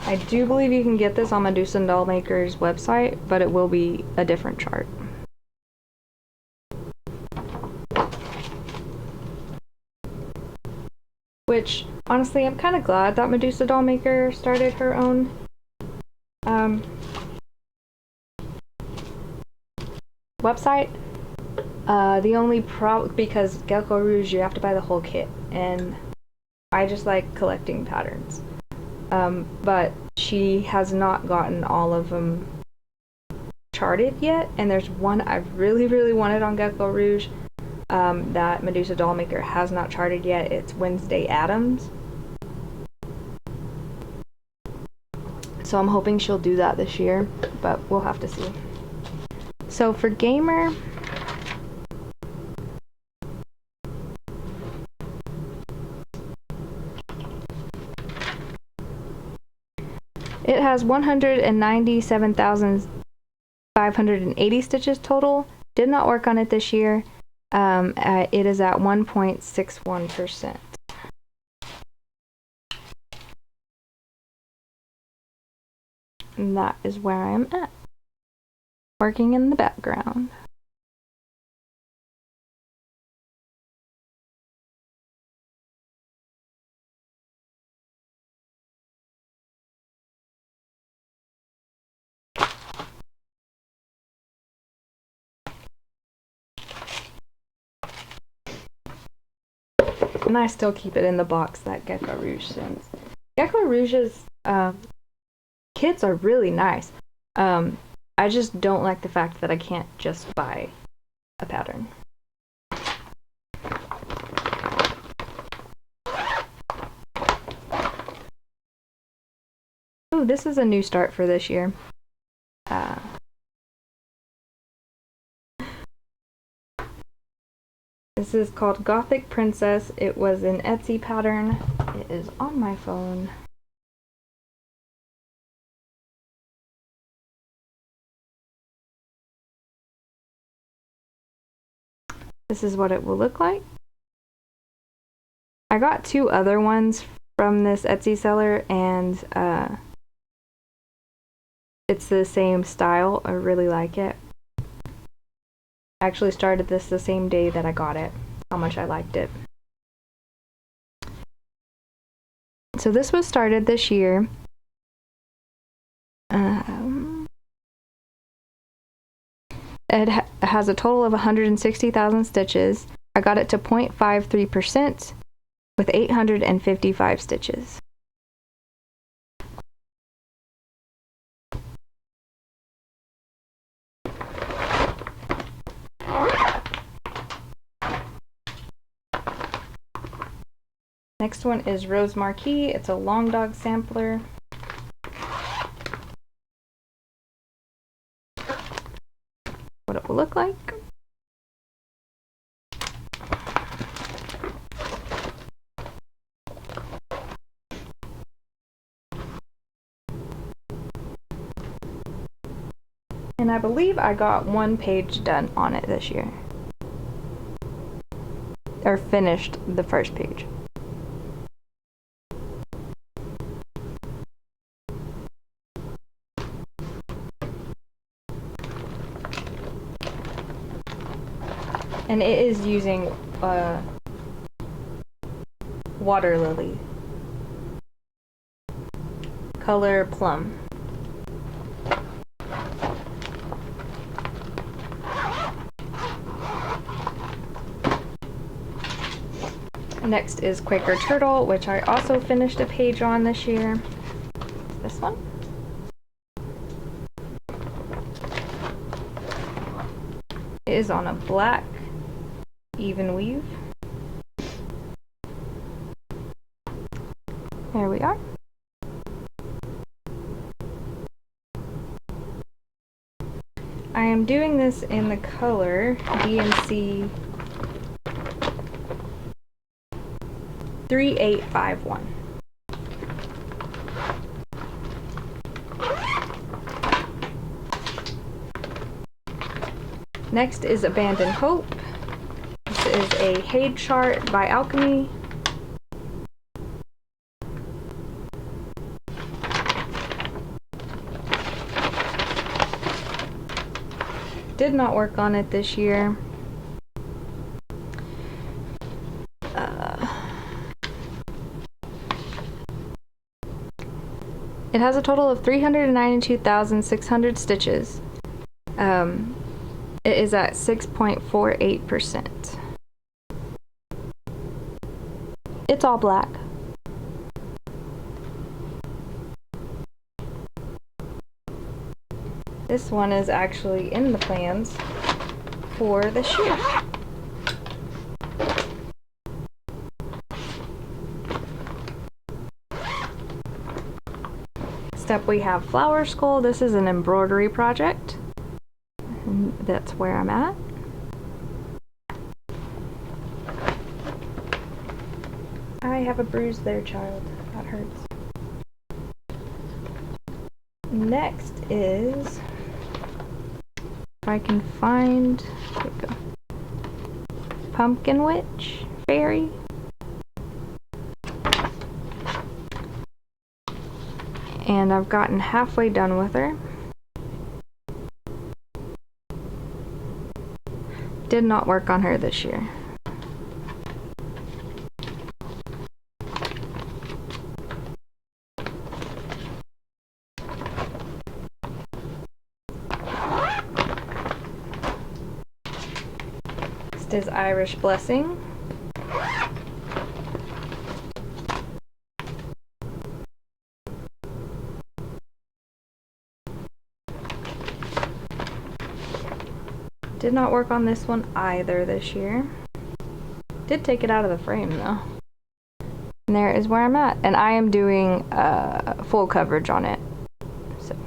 I do believe you can get this on Medusa Doll Maker's website, but it will be a different chart. Which, honestly, I'm kind of glad that Medusa Doll Maker started her own website. The only problem, because Gecko Rouge, you have to buy the whole kit, and I just like collecting patterns. But she has not gotten all of them charted yet, and there's one I really, really wanted on Gecko Rouge that Medusa Doll Maker has not charted yet. It's Wednesday Addams. So I'm hoping she'll do that this year, but we'll have to see. So for Gamer, it has 197,580 stitches total. Did not work on it this year. It is at 1.61%. And that is where I am at. Working in the background. And I still keep it in the box that Gecko Rouge sends. Gecko Rouge's kits are really nice. I just don't like the fact that I can't just buy a pattern. Oh, this is a new start for this year. This is called Gothic Princess. It was an Etsy pattern. It is on my phone. This is what it will look like. I got 2 other ones from this Etsy seller, and it's the same style. I really like it. I actually started this the same day that I got it, how much I liked it. So this was started this year. It has a total of 160,000 stitches. I got it to 0.53% with 855 stitches. Next one is Rose Marquis. It's a long dog sampler. What it will look like. And I believe I got 1 page done on it this year. Or finished the first page. And it is using water lily. Color plum. Next is Quaker Turtle, which I also finished a page on this year. This one. It is on a black even weave. There we are. I am doing this in the color DNC 3851. Next is Abandoned Hope. This is a Hade chart by Alchemy. Did not work on it this year. It has a total of 392,600 stitches. It is at 6.48%. It's all black. This one is actually in the plans for this year. Next up we have Flower Skull. This is an embroidery project. And that's where I'm at. I have a bruise there, child. That hurts. Next is, if I can find, here we go, Pumpkin Witch Fairy. And I've gotten halfway done with her. Did not work on her this year. Next is Irish Blessing. Did not work on this one either this year. Did take it out of the frame though. And there is where I'm at. And I am doing full coverage on it. So.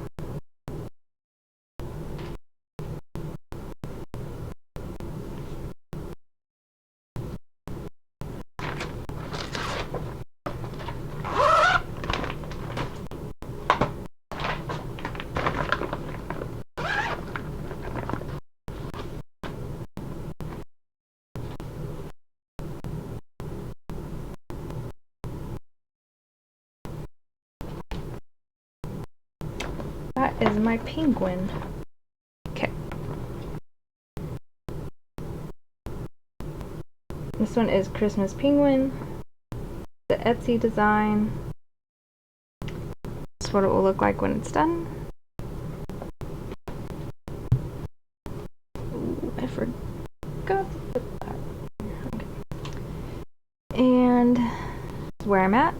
That is my penguin. Okay. This one is Christmas Penguin. The Etsy design. That's what it will look like when it's done. Ooh, I forgot to put that. Okay. And this is where I'm at.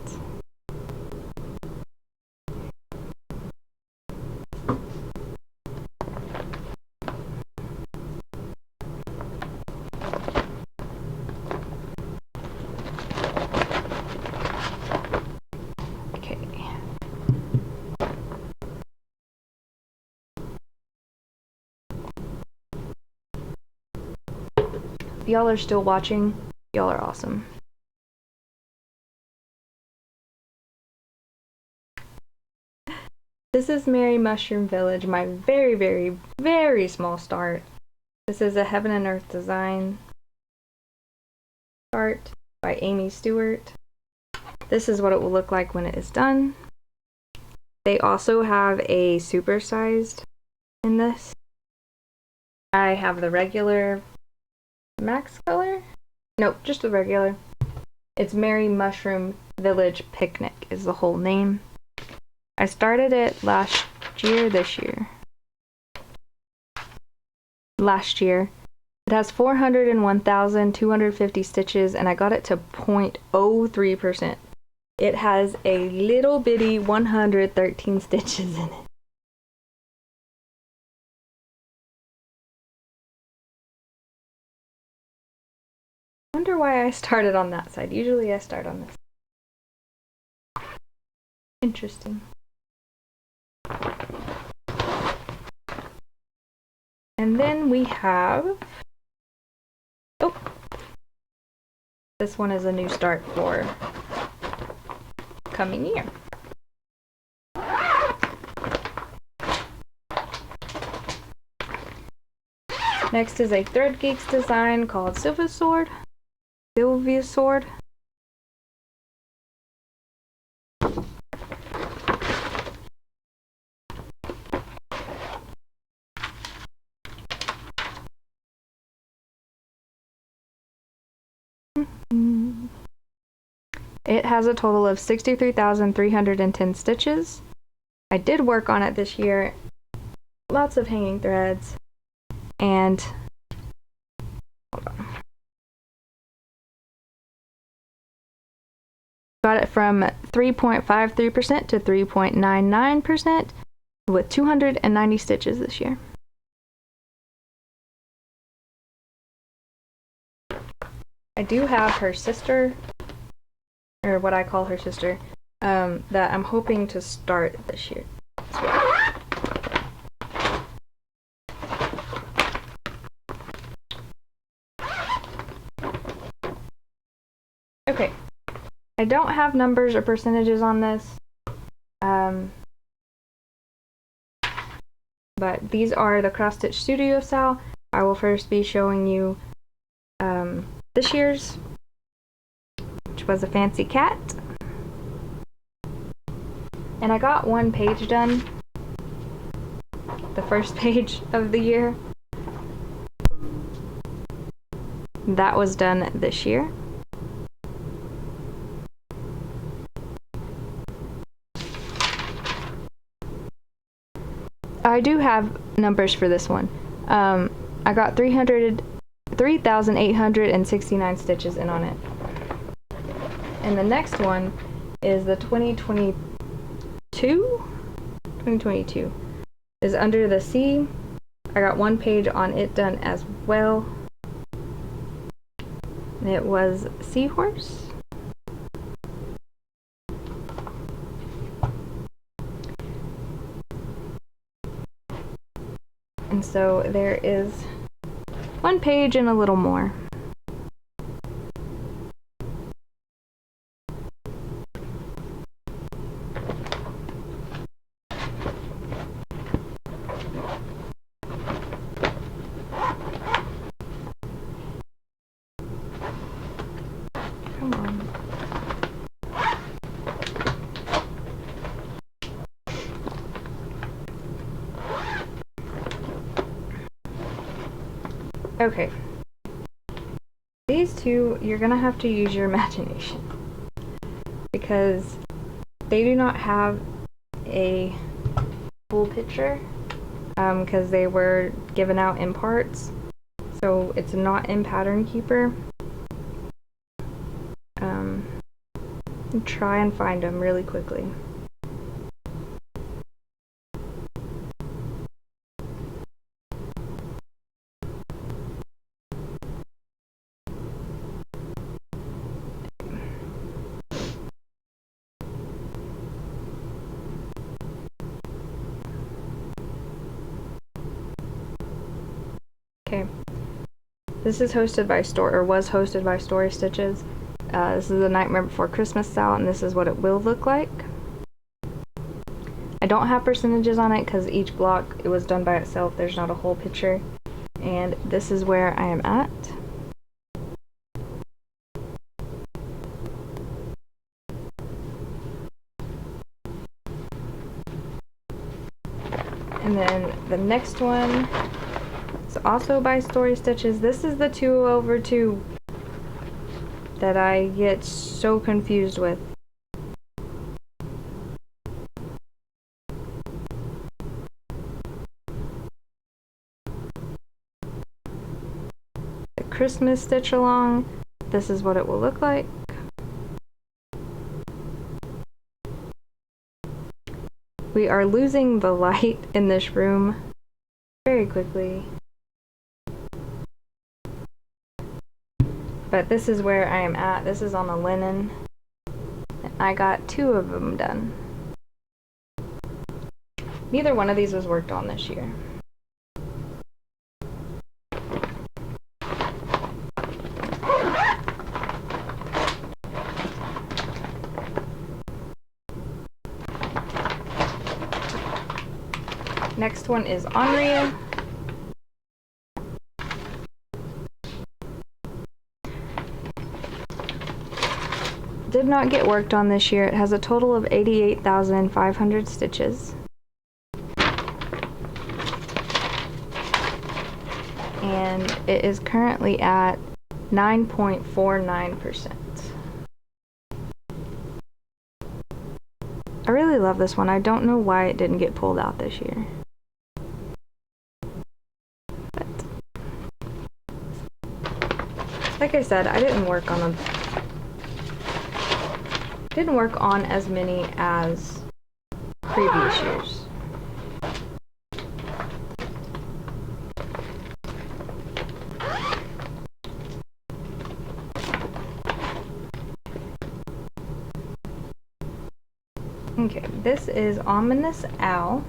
If y'all are still watching, y'all are awesome. This is Merry Mushroom Village, my very, very, very small start. This is a Heaven and Earth design art by Amy Stewart. This is what it will look like when it is done. They also have a supersized in this. I have the regular max color? Nope, just the regular. It's Merry Mushroom Village Picnic is the whole name. I started it last year. Last year. It has 401,250 stitches and I got it to 0.03%. It has a little bitty 113 stitches in it. I wonder why I started on that side. Usually I start on this. Interesting. And then we have, oh, this one is a new start for coming year. Next is a Thread Geeks design called Sylvia's Sword. Sylvia's Sword. It has a total of 63,310 stitches. I did work on it this year. Lots of hanging threads. And hold on. Got it from 3.53% to 3.99% with 290 stitches this year. I do have her sister, or what I call her sister, that I'm hoping to start this year as well. Okay, I don't have numbers or percentages on this, but these are the Cross Stitch Studio style. I will first be showing you this year's, which was a fancy cat. And I got one page done, the first page of the year. That was done this year. I do have numbers for this one. I got 3,869 stitches in on it. And the next one is the 2022 is Under the Sea. I got one page on it done as well. It was Seahorse. And so there is one page and a little more. Come on. Okay. These two, you're gonna have to use your imagination because they do not have a full picture because they were given out in parts, so it's not in Pattern Keeper. Try and find them really quickly. Okay, this is hosted by was hosted by Story Stitches. This is the Nightmare Before Christmas style, and this is what it will look like. I don't have percentages on it because each block, it was done by itself. There's not a whole picture. And this is where I am at. And then the next one is also by Story Stitches. This is the 2/2 that I get so confused with. The Christmas stitch along, this is what it will look like. We are losing the light in this room very quickly. But this is where I am at. This is on the linen. I got 2 of them done. Neither one of these was worked on this year. Next one is Onria. did not get worked on this year. It has a total of 88,500 stitches. And it is currently at 9.49%. I really love this one. I don't know why it didn't get pulled out this year. But like I said, I didn't work on as many as previous years. Okay, this is Ominous Owl.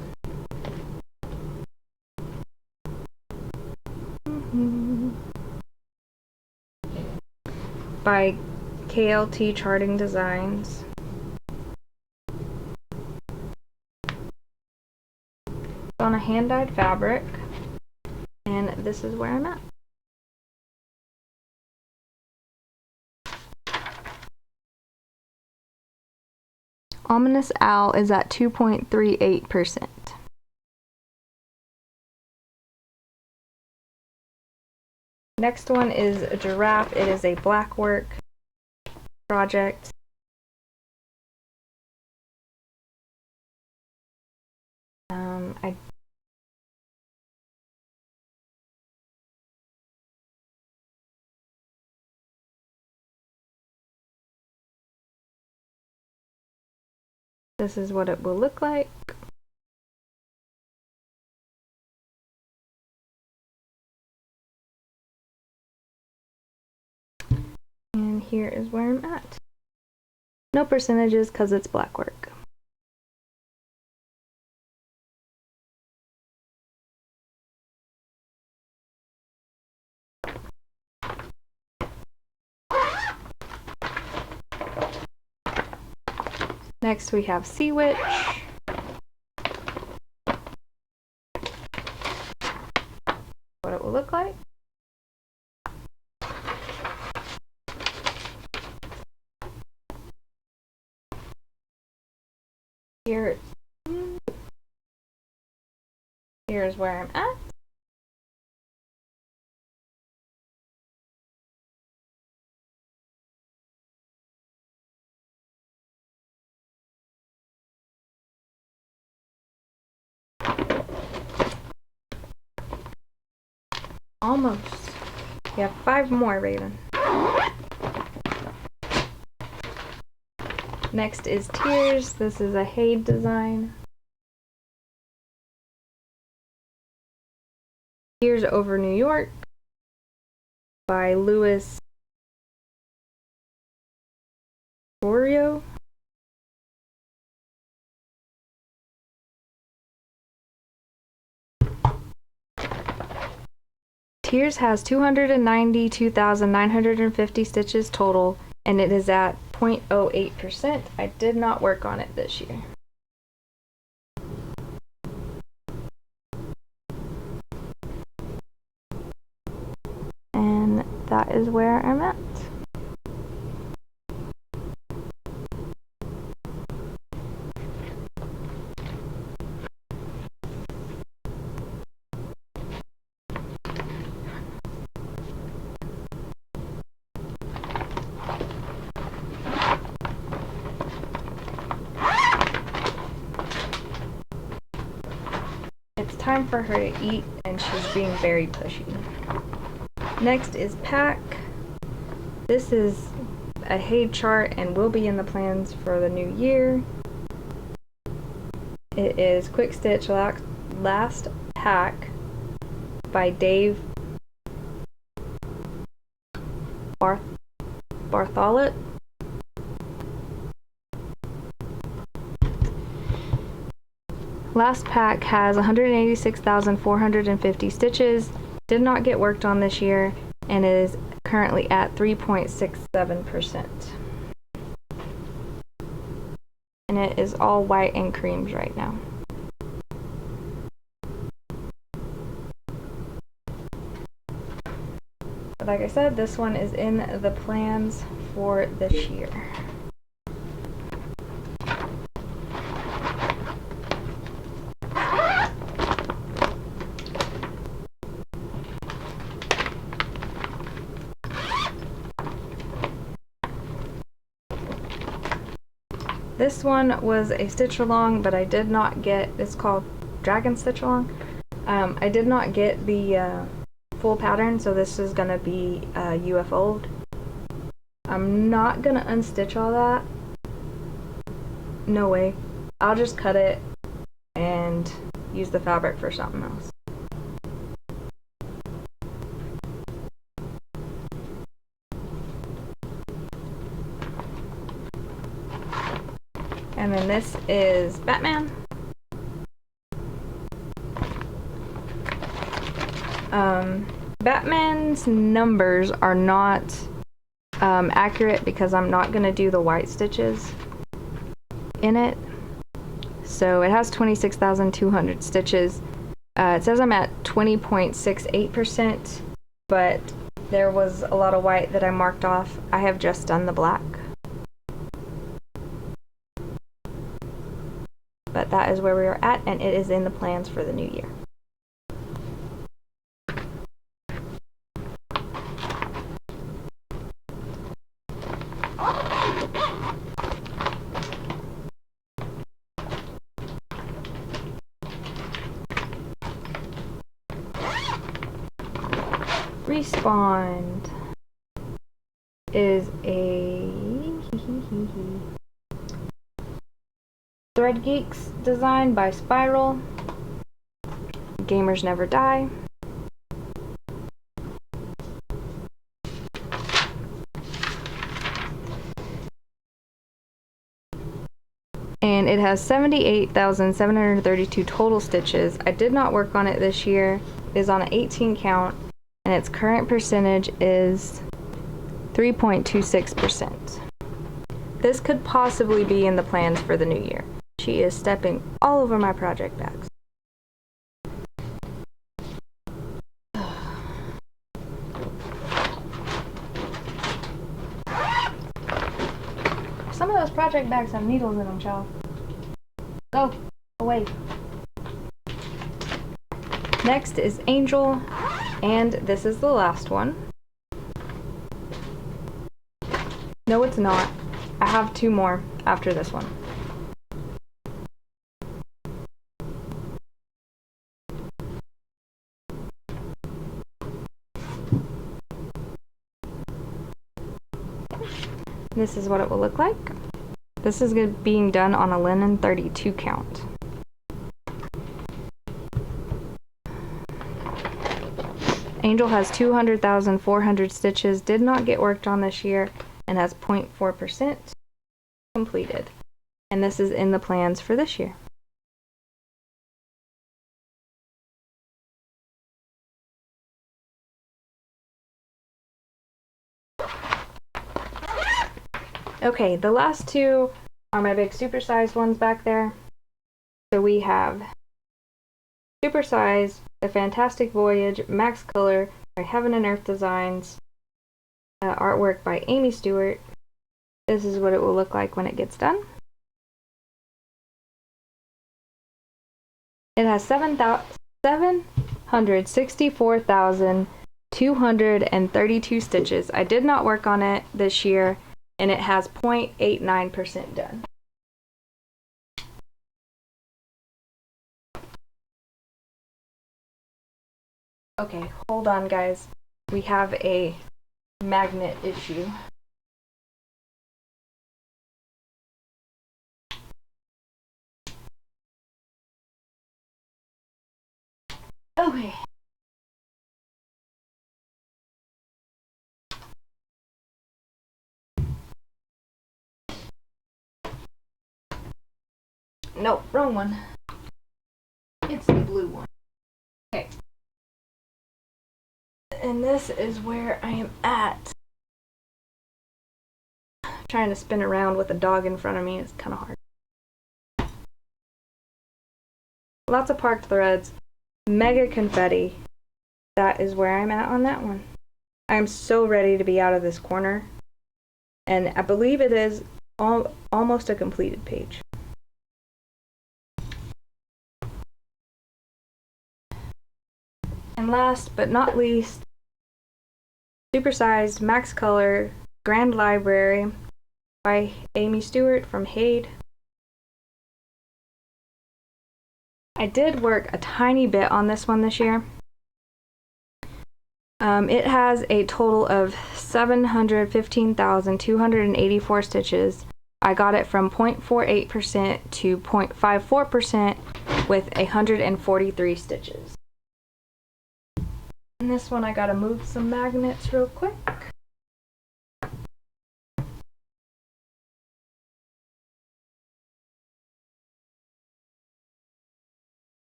By KLT Charting Designs. It's on a hand-dyed fabric, and this is where I'm at. Ominous Owl is at 2.38%. Next one is a giraffe. It is a black work project. This is what it will look like. And here is where I'm at. No percentages because it's black work. Next we have Sea Witch. What it will look like. Here's where I'm at. Almost. You have 5 more, Raven. Next is Tears. This is a Haid design. Tears Over New York by Louis Borio. Tears has 292,950 stitches total, and it is at 0.08%. I did not work on it this year. And that is where I'm at. It's time for her to eat, and she's being very pushy. Next is Pack. This is a Haid chart and will be in the plans for the new year. It is Quick Stitch Last Pack by Dave Bartholet. Last pack has 186,450 stitches, did not get worked on this year, and is currently at 3.67%. And it is all white and creams right now. But like I said, this one is in the plans for this year. This one was a stitch along, but I did not get, it's called Dragon Stitch Along. I did not get the full pattern, so this is gonna be UFO'd. I'm not gonna unstitch all that. No way. I'll just cut it and use the fabric for something else. And then this is Batman. Batman's numbers are not accurate because I'm not going to do the white stitches in it. So it has 26,200 stitches. It says I'm at 20.68%, but there was a lot of white that I marked off. I have just done the black. But that is where we are at, and it is in the plans for the new year. Respond is a Thread Geeks design by Spiral. Gamers Never Die. And it has 78,732 total stitches. I did not work on it this year. It is on an 18 count, and its current percentage is 3.26%. This could possibly be in the plans for the new year. She is stepping all over my project bags. Some of those project bags have needles in them, child. Go away. Next is Angel, and this is the last one. No, it's not. I have two more after this one. This is what it will look like. This is being done on a linen 32 count. Angel has 200,400 stitches, did not get worked on this year, and has 0.4% completed. And this is in the plans for this year. Okay, the last two are my big supersized ones back there. So we have Supersize, The Fantastic Voyage, Max Color by Heaven and Earth Designs, artwork by Amy Stewart. This is what it will look like when it gets done. It has 764,232 stitches. I did not work on it this year, and it has 0.89% done. Okay, hold on guys. We have a magnet issue. Okay. Nope, wrong one. It's the blue one. Okay. And this is where I am at. Trying to spin around with a dog in front of me is kind of hard. Lots of parked threads. Mega confetti. That is where I'm at on that one. I'm so ready to be out of this corner. And I believe it is almost a completed page. And last but not least, Supersized Max Color Grand Library by Amy Stewart from Hade. I did work a tiny bit on this one this year. It has a total of 715,284 stitches. I got it from 0.48% to 0.54% with 143 stitches. And this one I gotta move some magnets real quick.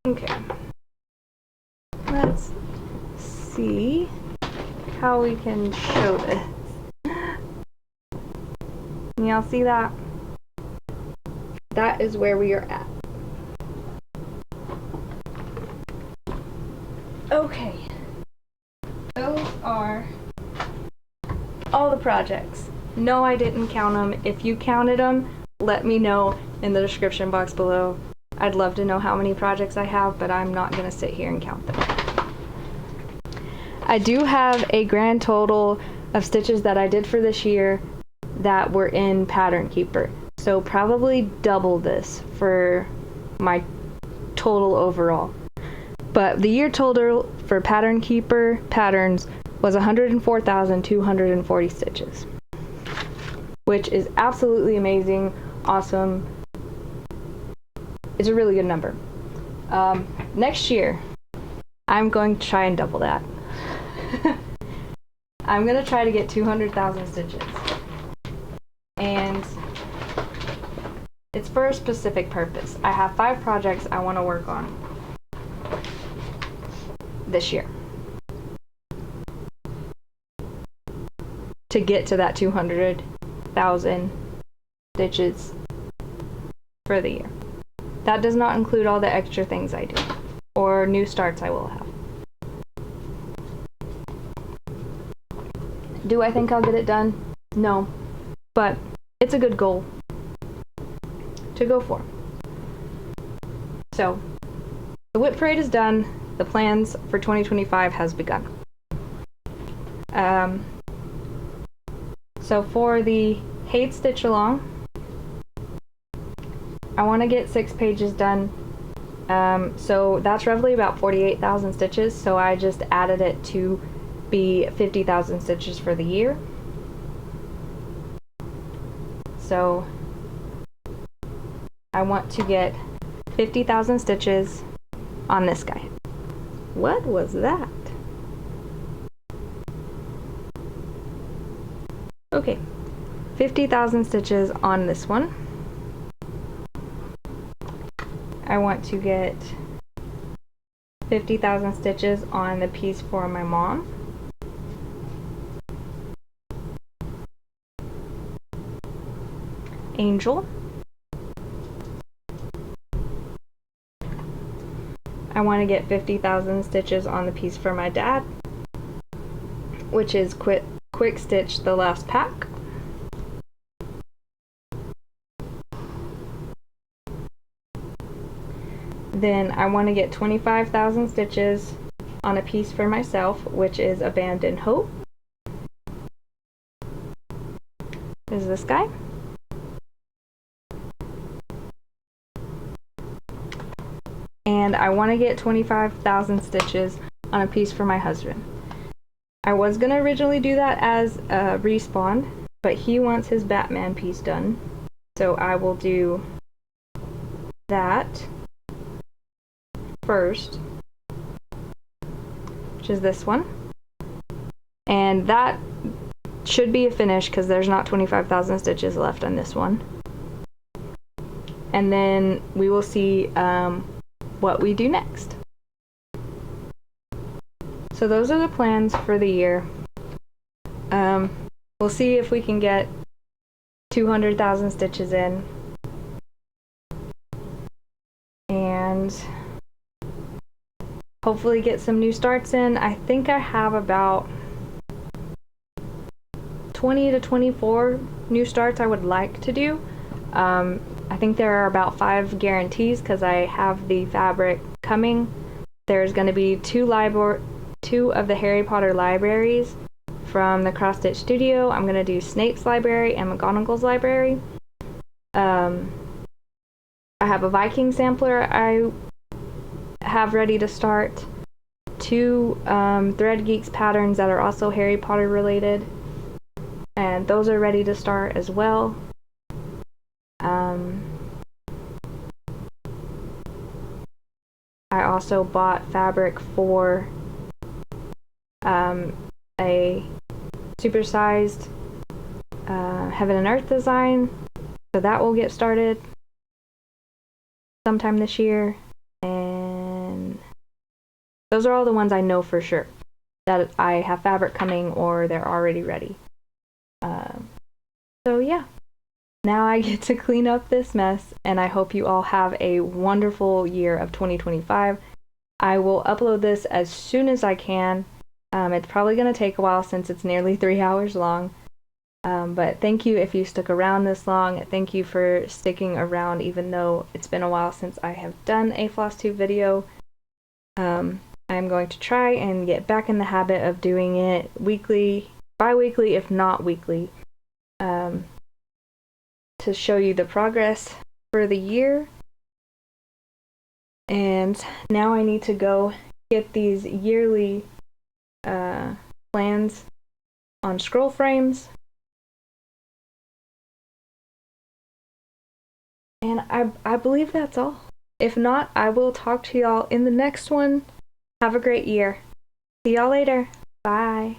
Okay, let's see how we can show this. Y'all see that? That is where we are at. Okay, those are all the projects. No, I didn't count them. If you counted them, let me know in the description box below. I'd love to know how many projects I have, but I'm not going to sit here and count them. I do have a grand total of stitches that I did for this year that were in Pattern Keeper. So probably double this for my total overall. But the year total for Pattern Keeper patterns was 104,240 stitches, which is absolutely amazing, awesome. It's a really good number. Next year, I'm going to try and double that. I'm going to try to get 200,000 stitches. And it's for a specific purpose. I have 5 projects I want to work on this year to get to that 200,000 stitches for the year. That does not include all the extra things I do or new starts I will have. Do I think I'll get it done? No, but it's a good goal to go for. So the WIP parade is done. The plans for 2025 has begun. So for the Hate Stitch Along, I want to get 6 pages done. So that's roughly about 48,000 stitches. So I just added it to be 50,000 stitches for the year. So I want to get 50,000 stitches on this guy. What was that? Okay, 50,000 stitches on this one. I want to get 50,000 stitches on the piece for my mom. Angel. I want to get 50,000 stitches on the piece for my dad, which is Quick Stitch the Last Pack. Then I want to get 25,000 stitches on a piece for myself, which is Abandoned Hope. Is this guy. And I want to get 25,000 stitches on a piece for my husband. I was going to originally do that as a respawn, but he wants his Batman piece done. So I will do that first, which is this one. And that should be a finish because there's not 25,000 stitches left on this one. And then we will see what we do next. So those are the plans for the year. We'll see if we can get 200,000 stitches in. And hopefully get some new starts in. I think I have about 20 to 24 new starts I would like to do. I think there are about 5 guarantees because I have the fabric coming. There's going to be 2 of the Harry Potter libraries from the Cross Stitch Studio. I'm going to do Snape's library and McGonagall's library. I have a Viking sampler I have ready to start. 2 Thread Geeks patterns that are also Harry Potter related, and those are ready to start as well. I also bought fabric for a supersized Heaven and Earth design, so that will get started sometime this year. And those are all the ones I know for sure that I have fabric coming or they're already ready. So yeah, now I get to clean up this mess, and I hope you all have a wonderful year of 2025. I will upload this as soon as I can. It's probably going to take a while since it's nearly 3 hours long. But thank you if you stuck around this long. Thank you for sticking around even though it's been a while since I have done a FlossTube video. I'm going to try and get back in the habit of doing it weekly, bi-weekly if not weekly, to show you the progress for the year. And now I need to go get these yearly plans on scroll frames. And I believe that's all. If not, I will talk to y'all in the next one. Have a great year. See y'all later. Bye.